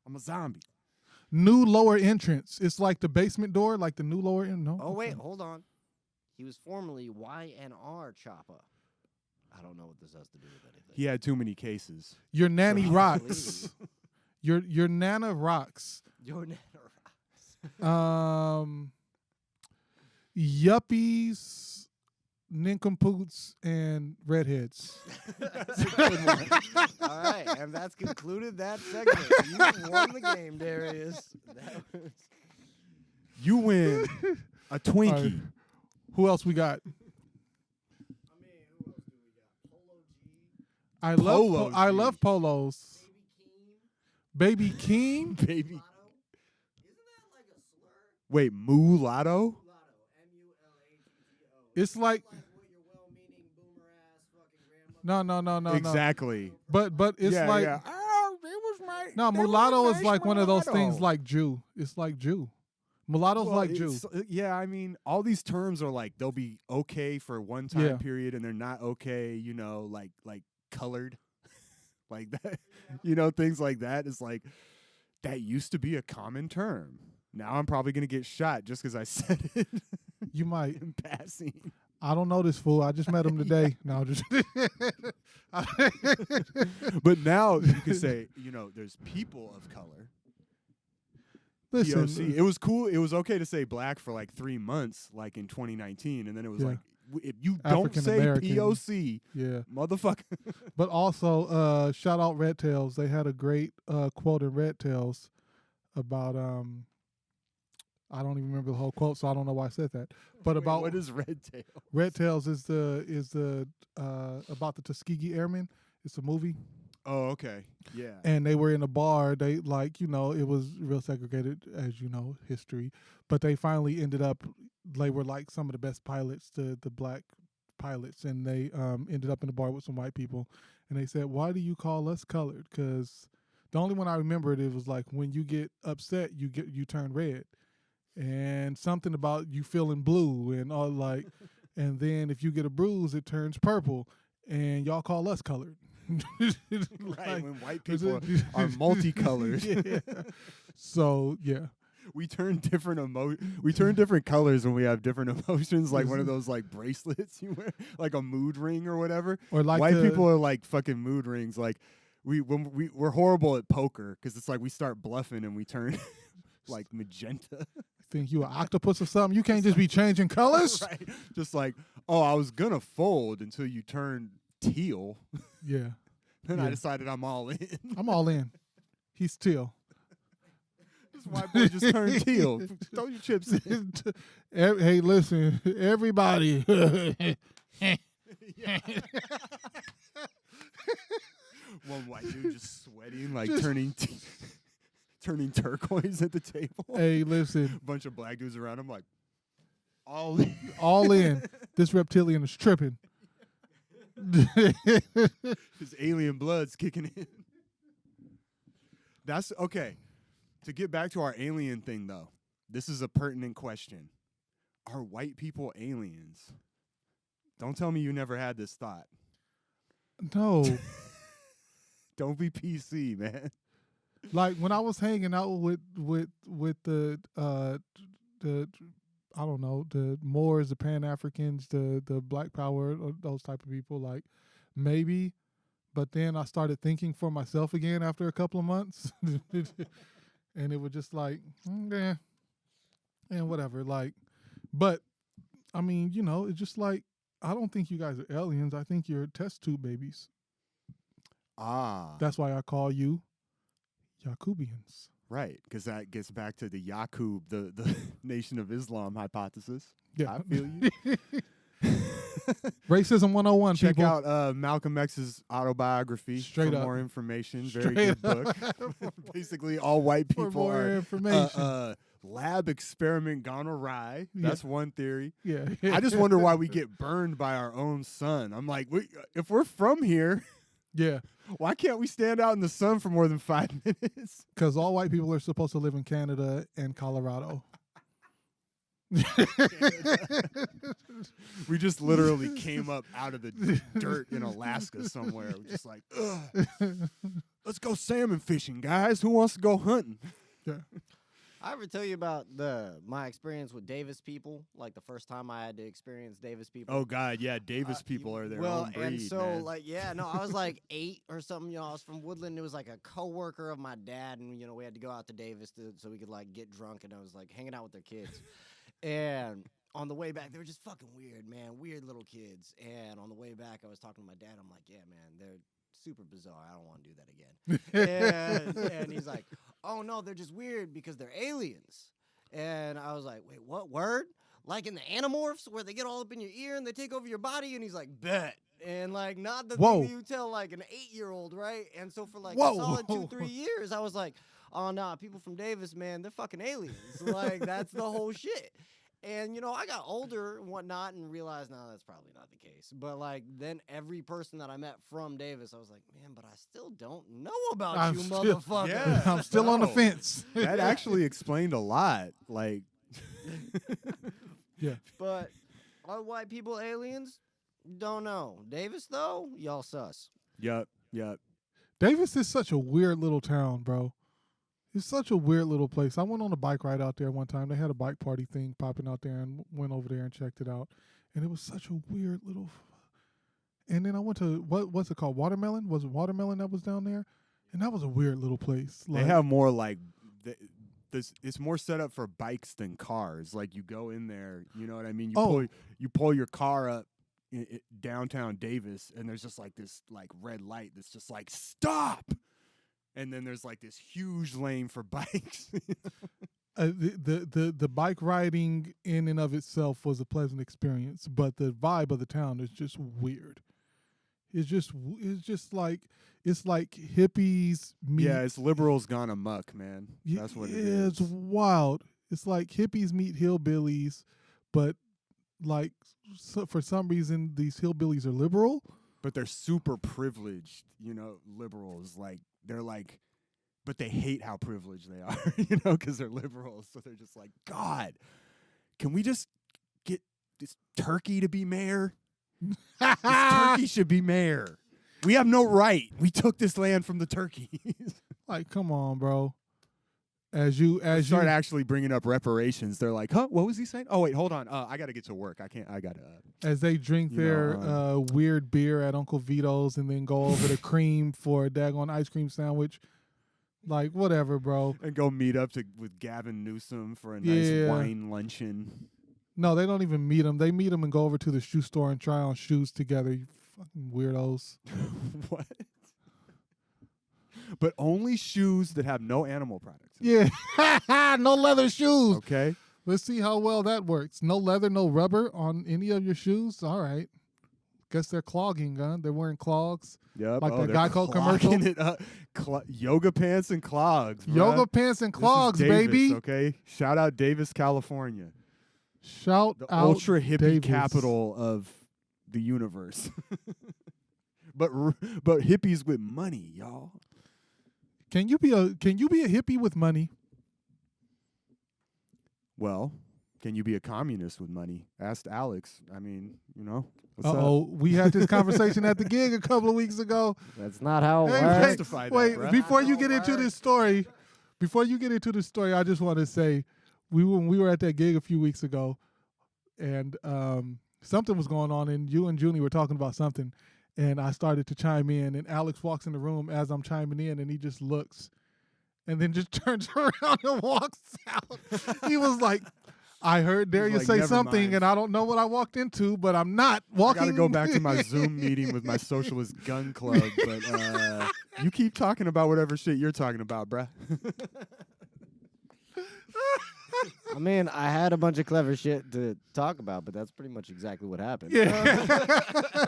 I'm a zombie. New lower entrance. It's like the basement door, like the new lower end. No. Oh, wait, Okay. hold on. He was formerly YNR Choppa. I don't know what this has to do with anything. He had too many cases. Your nanny So- rocks. Your nana rocks. Your Nana Yuppies, nincompoops, and redheads. That's a good one. All right, and that's concluded that segment. You won the game, Darius. That was... You win a Twinkie. All right. Who else we got? I love Polo I G. love polos. Baby Keem. Baby. Wait, mulatto? It's like no. Exactly. But it's yeah, like yeah. Oh, it was my. no, it was mulatto is my like one of those things mulatto. like Jew. It's like Jew. Mulatto's Well, like Jew. it's- Yeah, I mean, all these terms are like they'll be okay for one time Yeah. period, and they're not okay. You know, like colored, like that. You know, things like that is like that used to be a common term. Now I'm probably gonna get shot just because I said it You might. in passing. I don't know this fool. I just met him today. No, just But now you can say, you know, there's people of color. listen. POC. It was cool. It was okay to say black for like 3 months, like in 2019, and then it was Yeah. like, if you don't African say American. POC, Yeah. motherfucker. But also, shout out Red Tails. They had a great quote in Red Tails about I don't even remember the whole quote, so I don't know why I said that. But Wait, about what is red tail? Red Tails is the about the Tuskegee Airmen. It's a movie, Oh, okay. Yeah. and they were in a bar. They it was real segregated, as you know, history. But they finally ended up. They were like some of the best pilots, the black pilots, and they ended up in a bar with some white people, and they said, "Why do you call us colored?" Because the only one I remembered, it was like when you get upset, you turn red, and something about you feeling blue, and all like, and then if you get a bruise, it turns purple, and y'all call us colored. Right. When white is people it- are multicolored, yeah. So yeah. we turn different we turn different colors when we have different emotions. Like one of those like bracelets you wear, like a mood ring or whatever. Or like White the- people are like fucking mood rings. Like we're horrible at poker because it's like we start bluffing and we turn like magenta. Think you an octopus or something? You can't just be changing colors. Right. Just like, oh, I was gonna fold until you turned teal. Yeah, Then Yeah. I decided I'm all in. I'm all in. He's teal. This white boy just turned teal. Throw your chips in. Hey, listen, everybody. One white dude just sweating, like turning turquoise at the table. Hey, listen, Bunch of black dudes around him, like all in. all in. This reptilian is tripping. His alien blood's kicking in. That's okay. To get back to our alien thing, though, this is a pertinent question. Are white people aliens? Don't tell me you never had this thought. No, Don't be PC, man. like when I was hanging out with the I don't know, the Moors, the Pan Africans, the Black Power, those type of people, like maybe. But then I started thinking for myself again after a couple of months, and it was just like, yeah, and whatever. Like, but I mean, you know, it's just like I don't think you guys are aliens. I think you're test tube babies. Ah, That's why I call you Yakubians. right, because that gets back to the Yaqub, the Nation of Islam hypothesis. Yeah, I feel you. Racism 101. Check people. out Malcolm X's autobiography Straight for up. more information. Very Straight good book. Basically, all white For people more are information. lab experiment gone awry. That's one theory. Yeah. I just wonder why we get burned by our own sun. I'm like, if we're from here, Yeah, why can't we stand out in the sun for more than 5 minutes? because all white people are supposed to live in Canada and Colorado. We just literally came up out of the dirt in Alaska somewhere. We're just like, ugh. Let's go salmon fishing, guys. Who wants to go hunting? Yeah. I ever tell you about my experience with Davis people? Like the first time I had to experience Davis people. Oh God, yeah, Davis people are their well, own breed. and so man. like I was like 8 or something. You know, I was from Woodland. It was like a coworker of my dad, and you know we had to go out to Davis so we could like get drunk, and I was like hanging out with their kids. And on the way back, they were just fucking weird, man, weird little kids. And on the way back, I was talking to my dad. I'm like, yeah, man, they're super bizarre. I don't want to do that again. and he's like, oh no, they're just weird because they're aliens. And I was like, wait, what word? Like in the Animorphs where they get all up in your ear and they take over your body? And he's like, bet. And like not the Whoa. thing that you tell like an 8-year-old, right? And so for like Whoa. a solid 2-3 years, I was like, oh nah, people from Davis, man, they're fucking aliens. Like that's the whole shit. And, you know, I got older and whatnot and realized, no, that's probably not the case. But, like, then every person that I met from Davis, I was like, man, but I still don't know about I'm you, still- motherfucker. Yeah. I'm still on the No. fence. That actually explained a lot. Like, Yeah. But are white people aliens? Don't know. Davis, though, y'all sus. yup. Davis is such a weird little town, bro. It's such a weird little place. I went on a bike ride out there one time. They had a bike party thing popping out there and went over there and checked it out. And it was such a weird little. And then I went to, what's it called? Watermelon? Was it Watermelon that was down there? And that was a weird little place. They have more like it's more set up for bikes than cars. Like you go in there, you know what I mean? You pull your car up in downtown Davis, and there's just like this like red light that's just like stop. And then there's like this huge lane for bikes. The bike riding in and of itself was a pleasant experience, but the vibe of the town is just weird. It's just like it's like hippies meet. Yeah, it's liberals gone amok, man. That's what it is. It's wild. It's like hippies meet hillbillies, but like for some reason these hillbillies are liberal. But they're super privileged, you know, liberals. Like, they're like, but they hate how privileged they are, you know, because they're liberals. So they're just like, God, can we just get this turkey to be mayor? This turkey should be mayor. We have no right. We took this land from the turkeys. Like, come on, bro. As you Start actually bringing up reparations. They're like, huh? What was he saying? Oh, wait, hold on. I got to get to work. as they drink you their know, weird beer at Uncle Vito's and then go over to Cream for a daggone ice cream sandwich. Like, whatever, bro. And go meet up with Gavin Newsom for a nice Yeah. wine luncheon. No, they don't even meet them. They meet them and go over to the shoe store and try on shoes together. You fucking weirdos. What? But only shoes that have no animal products. Yeah. No leather shoes. Okay. Let's see how well that works. No leather, no rubber on any of your shoes. All right. Guess they're clogging, huh? They're wearing clogs. Yep. Like that they're Geico commercial? clogging It up. Yoga pants and clogs. bruh. Yoga pants and This is clogs, Davis, baby. Okay. Shout out Davis, California. Shout The out ultra hippie Davis. capital of the universe. but hippies with money, y'all. Can you be a hippie with money? Well, can you be a communist with money? Asked Alex. I mean, you know. What's up? Uh-oh. We had this conversation at the gig a couple of weeks ago. That's not how it Hey, works. hey, Justify that, wait, bruh. before you get Don't into work. this story, I just want to say when we were at that gig a few weeks ago, and something was going on, and you and Junie were talking about something, and I started to chime in, and Alex walks in the room as I'm chiming in, and he just looks, and then just turns around and walks out. He was like, I heard Darius like, say "Never something, mind. and I don't know what I walked into, but I'm not I walking. gotta go back to my Zoom meeting with my socialist gun club, but you keep talking about whatever shit you're talking about, bruh. I mean, I had a bunch of clever shit to talk about, but that's pretty much exactly what happened. Yeah.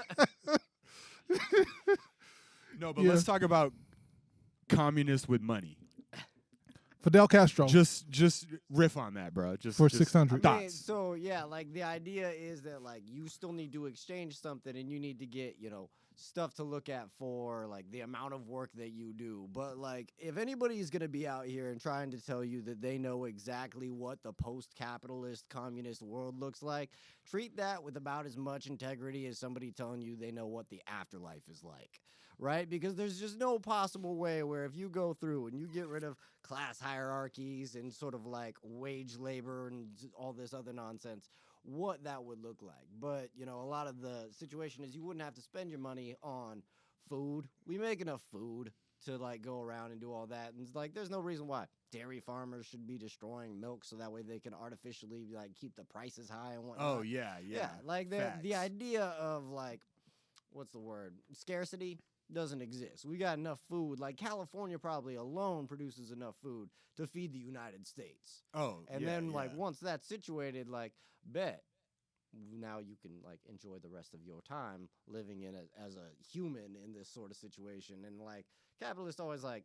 No, but Yeah. let's talk about communists with money. Fidel Castro Just riff on that, bro. Just for just 600. I mean, thoughts. so yeah, like the idea is that like you still need to exchange something and you need to get, stuff to look at for like the amount of work that you do. But like if anybody's going to be out here and trying to tell you that they know exactly what the post-capitalist communist world looks like, treat that with about as much integrity as somebody telling you they know what the afterlife is like. Right? Because there's just no possible way where if you go through and you get rid of class hierarchies and sort of like wage labor and all this other nonsense, what that would look like. But, a lot of the situation is you wouldn't have to spend your money on food. We make enough food to like go around and do all that. And it's like there's no reason why dairy farmers should be destroying milk so that way they can artificially like keep the prices high and whatnot. Oh yeah. Like the Facts. idea of like what's the word? Scarcity doesn't exist. We got enough food. Like California probably alone produces enough food to feed the United States. Oh, And yeah, then yeah. like once that's situated, like bet now you can like enjoy the rest of your time living in it as a human in this sort of situation. And like capitalists always like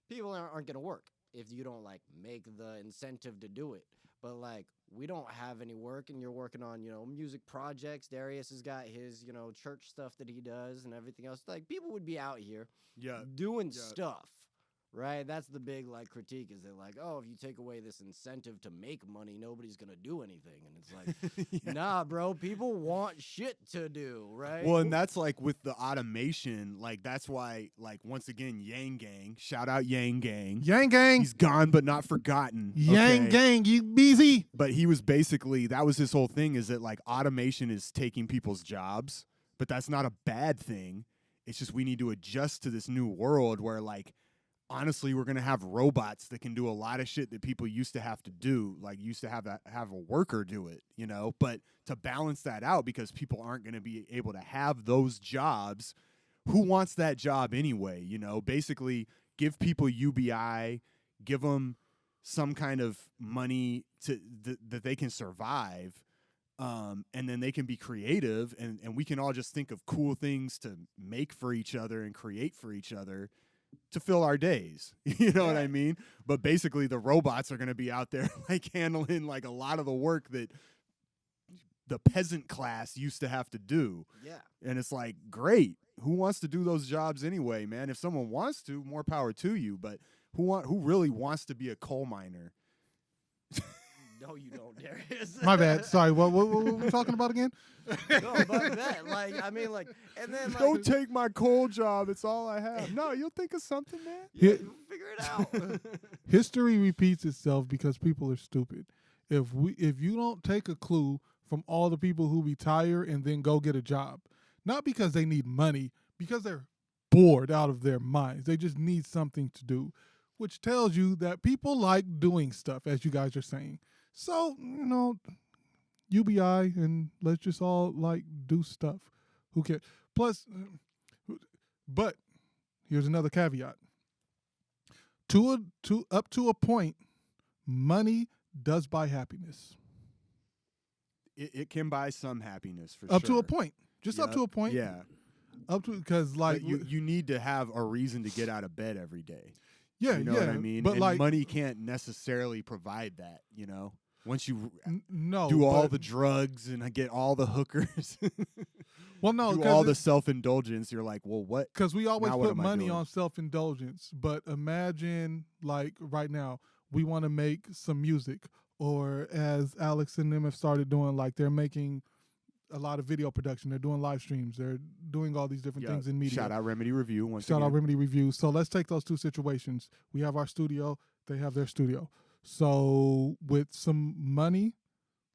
people aren't going to work if you don't like make the incentive to do it. But like we don't have any work and you're working on, music projects. Darius has got his, church stuff that he does and everything else. Like people would be out here doing stuff. Right? That's the big like critique is that like, oh, if you take away this incentive to make money, nobody's going to do anything. And it's like, nah, bro, people want shit to do, right? Well, and that's like with the automation, like that's why, like once again, Yang Gang, shout out Yang Gang. Yang Gang. He's gone but not forgotten. Yang okay? Gang, you busy? But he was basically, that was his whole thing, is that like automation is taking people's jobs, but that's not a bad thing. It's just we need to adjust to this new world where like, honestly, we're going to have robots that can do a lot of shit that people used to have to do, like used to have a worker do it, but to balance that out because people aren't going to be able to have those jobs, who wants that job anyway, basically give people UBI, give them some kind of money to that they can survive, and then they can be creative and we can all just think of cool things to make for each other and create for each other to fill our days. You know what I mean? But basically the robots are going to be out there like handling like a lot of the work that the peasant class used to have to do. Yeah. And it's like, great. Who wants to do those jobs anyway, man? If someone wants to, more power to you, but who really wants to be a coal miner? No, you don't, Darius. My bad. Sorry. What were we talking about again? No, but that, like, I mean, like, and then, like, Don't take my coal job. It's all I have. No, you'll think of something, man. yeah, Hi- you figure it out. History repeats itself because people are stupid. If you don't take a clue from all the people who retire and then go get a job, not because they need money, because they're bored out of their minds. They just need something to do, which tells you that people like doing stuff, as you guys are saying. So, UBI and let's just all like do stuff. Who cares? Plus, but here's another caveat. Up to a point, money does buy happiness. It can buy some happiness for Up sure. to a point. Just up Yep. to a point. Yeah. Up to because like But you need to have a reason to get out of bed every day. yeah, You know yeah. what I mean? But and like money can't necessarily provide that, Once you no, do all but- the drugs and get all the hookers, well, no, do all the self-indulgence, you're like, well, what? because we always now what put am I money doing? on self-indulgence. But imagine like right now we want to make some music, or as Alex and them have started doing, like they're making a lot of video production. They're doing live streams. They're doing all these different things in media. Shout out Remedy Review once Shout again. out Remedy Reviews. So let's take those two situations. We have our studio. They have their studio. So with some money,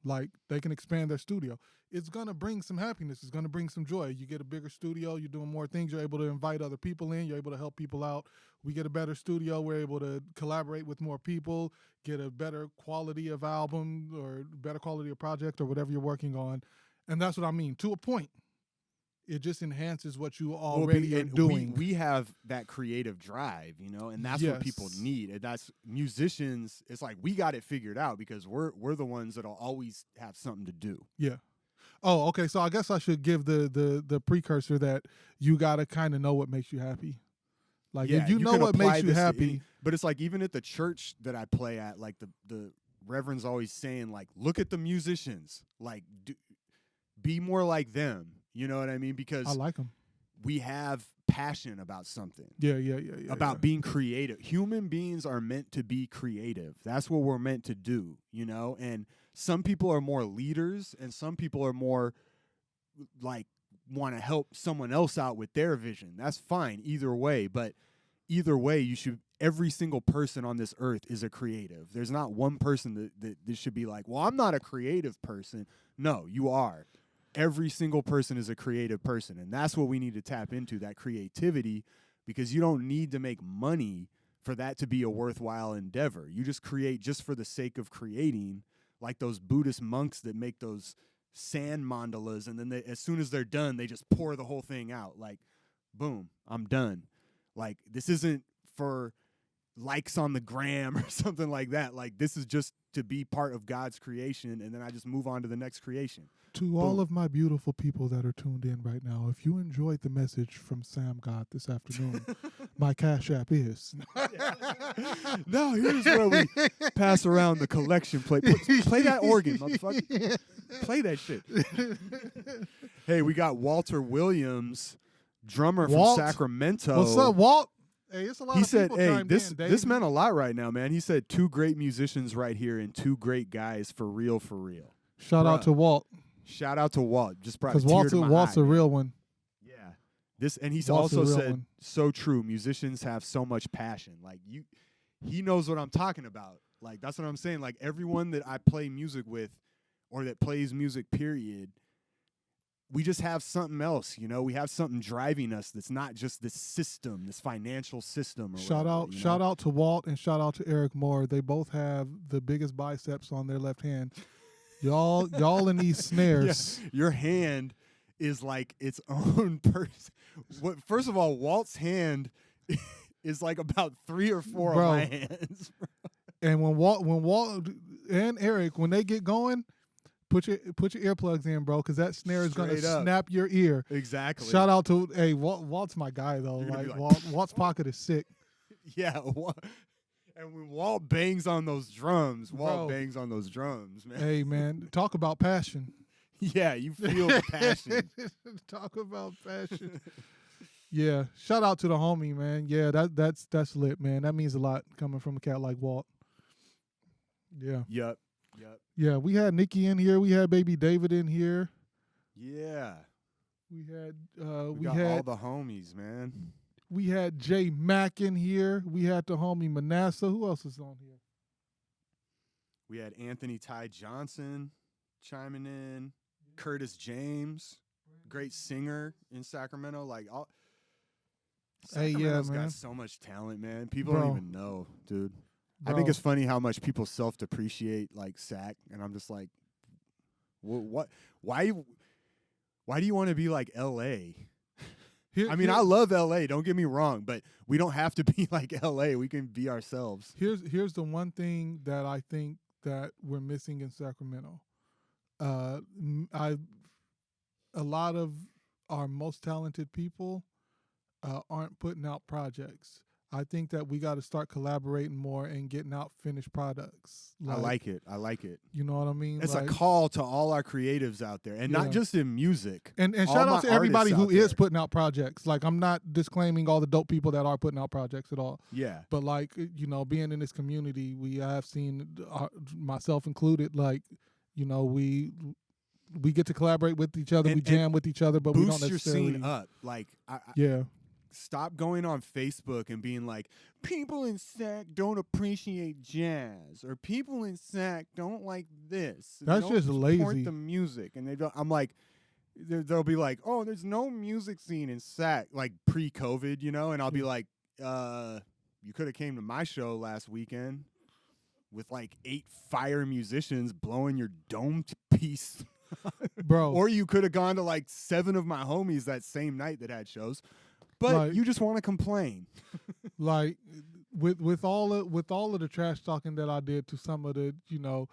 Like they can expand their studio. It's gonna bring some happiness. It's gonna bring some joy. You get a bigger studio. You're doing more things. You're able to invite other people in. You're able to help people out. We get a better studio. We're able to collaborate with more people. Get a better quality of album or better quality of project or whatever you're working on. And that's what I mean. To a point, it just enhances what you already are and doing. We have that creative drive, and that's what people Yes. need. And that's musicians. It's like we got it figured out because we're the ones that'll always have something to do. Yeah. Oh, okay. So I guess I should give the precursor that you gotta kind of know what makes you happy. Like if you know can what apply makes you this to happy. any- but it's like even at the church that I play at, like the reverend's always saying, like, look at the musicians, like be more like them. You know what I mean? Because I like them. we have passion about something. Yeah. About being creative. Human beings are meant to be creative. That's what we're meant to do, And some people are more leaders and some people are more like want to help someone else out with their vision. That's fine either way, but either way every single person on this earth is a creative. There's not one person that should be like, well, I'm not a creative person. No, you are. Every single person is a creative person, and that's what we need to tap into, that creativity, because you don't need to make money for that to be a worthwhile endeavor. You just create just for the sake of creating, like those Buddhist monks that make those sand mandalas, and then as soon as they're done, they just pour the whole thing out. Like, boom, I'm done. Like, this isn't for likes on the gram or something like that. Like, this is just to be part of God's creation, and then I just move on to the next creation. To all of my beautiful people that are tuned in right now, if you enjoyed the message from Sam God this afternoon, my Cash App is. No, here's where we pass around the collection plate. Play that organ, motherfucker. Play that shit. Hey, we got Walter Williams, drummer Walt? from Sacramento. What's up, Walt? Hey, it's a lot He of said, people hey, chimed this in, Dave. this meant a lot right now, man. He said 2 great musicians right here and 2 great guys for real, for real. Shout out Bruh. to Walt. Shout out to Walt. Just brought a Because tear to my Walt's eye, a man. real one. Yeah. And he's Walt's a also real said, one. so true, musicians have so much passion. Like, he knows what I'm talking about. Like, that's what I'm saying. Like, everyone that I play music with or that plays music, period, we just have something else, We have something driving us that's not just this system, this financial system. Or Shout out to Walt and shout out to Eric Moore. They both have the biggest biceps on their left hand. Y'all in these snares. Yeah, your hand is like its own person. First of all, Walt's hand is like about 3 or 4 Bro. of my hands. And when Walt and Eric, when they get going, put your earplugs in, bro, because that snare is gonna Straight up. snap your ear. Exactly. Shout out to Walt's my guy though. You're gonna Like, be like- Walt's pocket is sick. Yeah. And when Walt bangs on those drums, Bro. Walt bangs on those drums, man. Hey man, talk about passion. Yeah, you feel the passion. Talk about passion. Yeah, shout out to the homie, man. Yeah, that's lit, man. That means a lot coming from a cat like Walt. Yeah. Yep. Yeah, we had Nikki in here. We had Baby David in here. Yeah. We had We got all the homies, man. we had Jay Mack in here. We had the homie Manasseh. Who else is on here? We had Anthony Ty Johnson chiming in. Curtis James, great singer in Sacramento. Like, Hey, yeah, Sacramento's man. got so much talent, man. People Bro. don't even know, dude. I Bro. think it's funny how much people self-depreciate like Sac, and I'm just like, what? Why do you want to be like L.A.? Here- I mean, here- I love L.A. Don't get me wrong, but we don't have to be like L.A. We can be ourselves. Here's the one thing that I think that we're missing in Sacramento. A lot of our most talented people aren't putting out projects. I think that we got to start collaborating more and getting out finished products. I like it. I like it. You know what I mean? It's Like, a call to all our creatives out there, and Yeah. not just in music. and all shout my out to everybody artists who out is there. putting out projects. Like, I'm not disclaiming all the dope people that are putting out projects at all. Yeah. But like, being in this community, we have seen, myself included, like, we get to collaborate with each other, we And jam with each other, but we don't Boost your necessarily. scene up. Like, Yeah, stop going on Facebook and being like, people in SAC don't appreciate jazz, or people in SAC don't like this. They That's don't just support lazy. the music, and they don't. I'm like, they'll be like, oh, there's no music scene in SAC, like pre-COVID, you know, and I'll be like, you could have came to my show last weekend with like 8 fire musicians blowing your domed piece. Bro. Or you could have gone to like 7 of my homies that same night that had shows. But Like- you just want to complain. Like with all of the trash talking that I did to some of the, you know,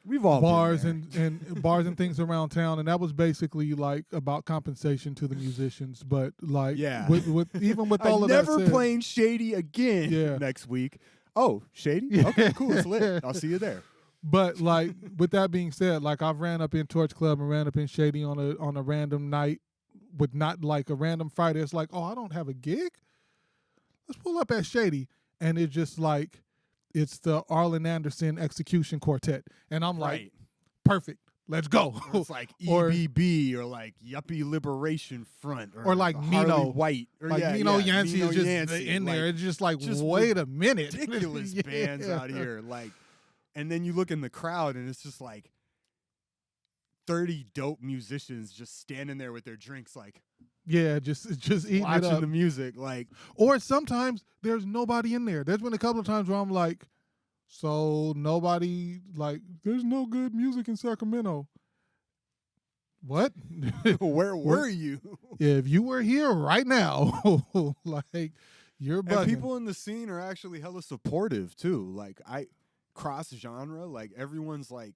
We've all bars been there. and bars and things around town, and that was basically like about compensation to the musicians. But like, Yeah. with even with all I'm of never that said, playing Shady again Yeah. next week. Oh, Shady? Okay, cool. It's lit. I'll see you there. But like with that being said, like I've ran up in Torch Club and ran up in Shady on a random night with not like a random Friday. It's like, oh, I don't have a gig. Let's pull up at Shady, and it's just like it's the Arlen Anderson Execution Quartet, and I'm like, Right. perfect. Let's go. Or it's like Or- EBB or like Yuppie Liberation Front Or like Harley Nino. White or Like yeah, Nino yeah, Yancey Nino is just Yancey, in there. like, It's just like, just wait a minute. ridiculous bands Yeah. out here. Like, and then you look in the crowd and it's just like 30 dope musicians just standing there with their drinks, like Yeah, just eating it watching up. the music. Like, Or sometimes there's nobody in there. There's been a couple of times where I'm like, so nobody, like, there's no good music in Sacramento. What? where were you? If you were here right now, like, you're bugging. And people in the scene are actually hella supportive too. Like, cross genre, like everyone's like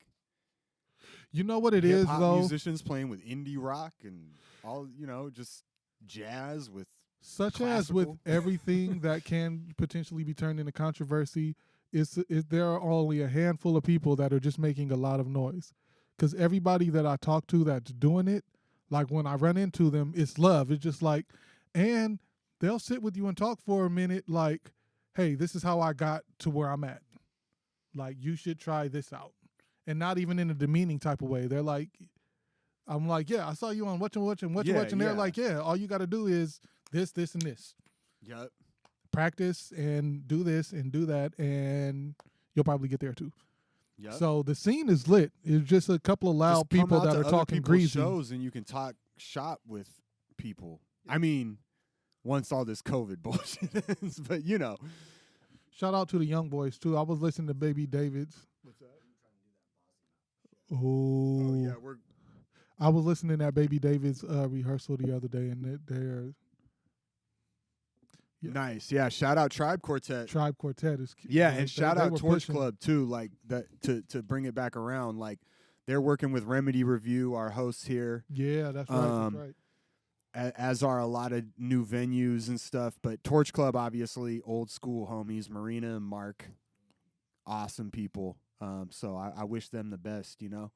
You know what it is, hip-hop though? musicians playing with indie rock and all, you know, just jazz with Such as with classical. everything that can potentially be turned into controversy, there are only a handful of people that are just making a lot of noise. Because everybody that I talk to that's doing it, like when I run into them, it's love. It's just like, and they'll sit with you and talk for a minute, like, hey, this is how I got to where I'm at. Like, you should try this out. And not even in a demeaning type of way. They're like, I'm like, yeah, I saw you on what you watch. And Yeah, they're yeah. like, yeah, all you got to do is this, and this. Yep. Practice and do this and do that, and you'll probably get there too. Yep. So the scene is lit. It's just a couple of loud Just come people out that to are other talking people's greasy. shows and you can talk shop with people. I mean, once all this COVID bullshit ends, but you know. Shout out to the young boys too. I was listening to Baby David's. What's that? Oh, Oh yeah, we're I was listening to that Baby David's rehearsal the other day, and they're Yeah. nice. Yeah, shout out Tribe Quartet. Tribe Quartet is Yeah, like, and shout they out were Torch pushing. Club too. Like that to bring it back around. Like they're working with Remedy Review, our hosts here, Yeah, that's right. Um, That's right. as are a lot of new venues and stuff. But Torch Club, obviously, old school homies, Marina and Mark, awesome people. So I wish them the best, you know.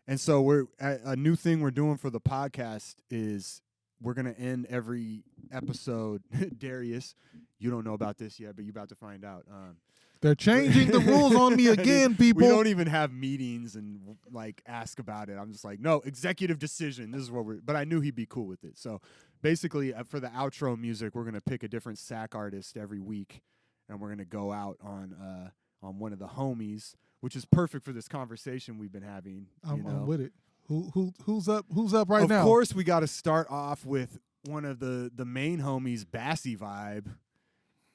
And so we're a new thing we're doing for the podcast is we're gonna end every episode. Darius, you don't know about this yet, but you're about to find out. They're changing the rules on me again, people. We don't even have meetings and like ask about it. I'm just like, no, executive decision. This is what we're. But I knew he'd be cool with it. So basically, for the outro music, we're gonna pick a different SAC artist every week, and we're gonna go out on one of the homies, which is perfect for this conversation we've been having. I'm you know? with it. Who's up? Who's up right now? Of course, we got to start off with one of the main homies, Bassy Vibe.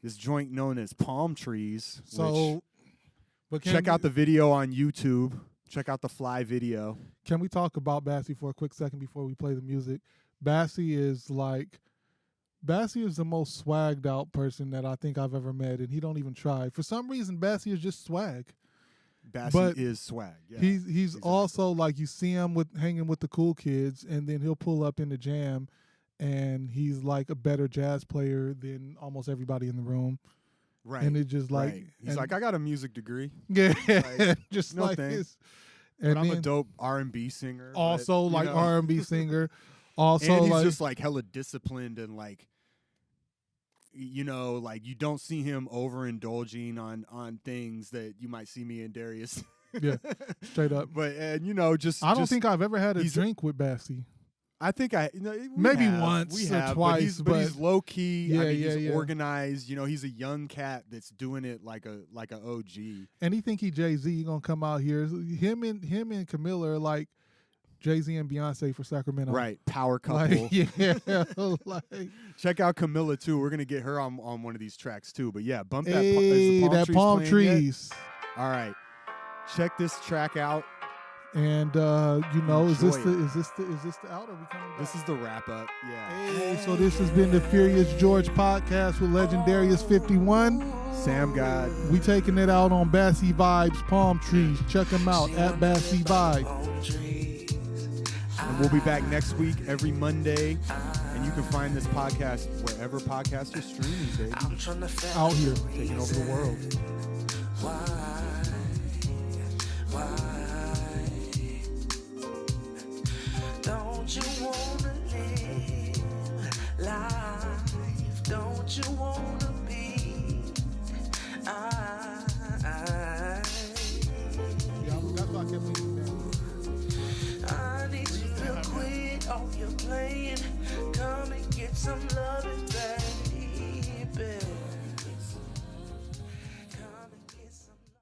This joint known as Palm Trees. which So, but check out the video on YouTube. Check out the Fly video. Can we talk about Bassy for a quick second before we play the music? Bassy is the most swagged out person that I think I've ever met, and he don't even try. For some reason, Bassy is just swag. Bassy But is swag. Yeah. He's exactly. also like, you see him hanging with the cool kids, and then he'll pull up in the jam, and he's like a better jazz player than almost everybody in the room. right. And it just like right. He's and- like, I got a music degree, yeah, like, just no like thanks. his. but And I'm a then dope R&B singer. but, also you like know. R&B singer. Also And he's like just like hella disciplined and like, you know, like you don't see him overindulging on things that you might see me and Darius. Yeah, straight up. But and you know, just I don't just- think I've ever had a he's- drink with Bassy. I think Maybe have. once we or have, twice, but he's low key. Yeah, I mean, yeah, he's yeah. organized. You know, he's a young cat that's doing it like a OG. And he think he Jay-Z, he gonna come out here. Him and Camilla are like Jay-Z and Beyonce for Sacramento. Right, power couple. Like, yeah, like Check out Camilla too. We're gonna get her on one of these tracks too. But yeah, bump that. hey, Is the that palm playing yet? trees. All right, check this track out. And you know, is this Enjoy the out? Or we coming back? This is the wrap up. Yeah. Hey, so this has been the Furious George podcast with Legendarius 51. Sam God. We taking it out on Bassy Vibes Palm Trees. Check them out at Bassy Vibes. And we'll be back next week every Monday. And you can find this podcast wherever podcasts are streaming, baby. Out here. Taking over the world. Don't you wanna live life? Don't you wanna be? I need you to quit all your playing. Come and get some love.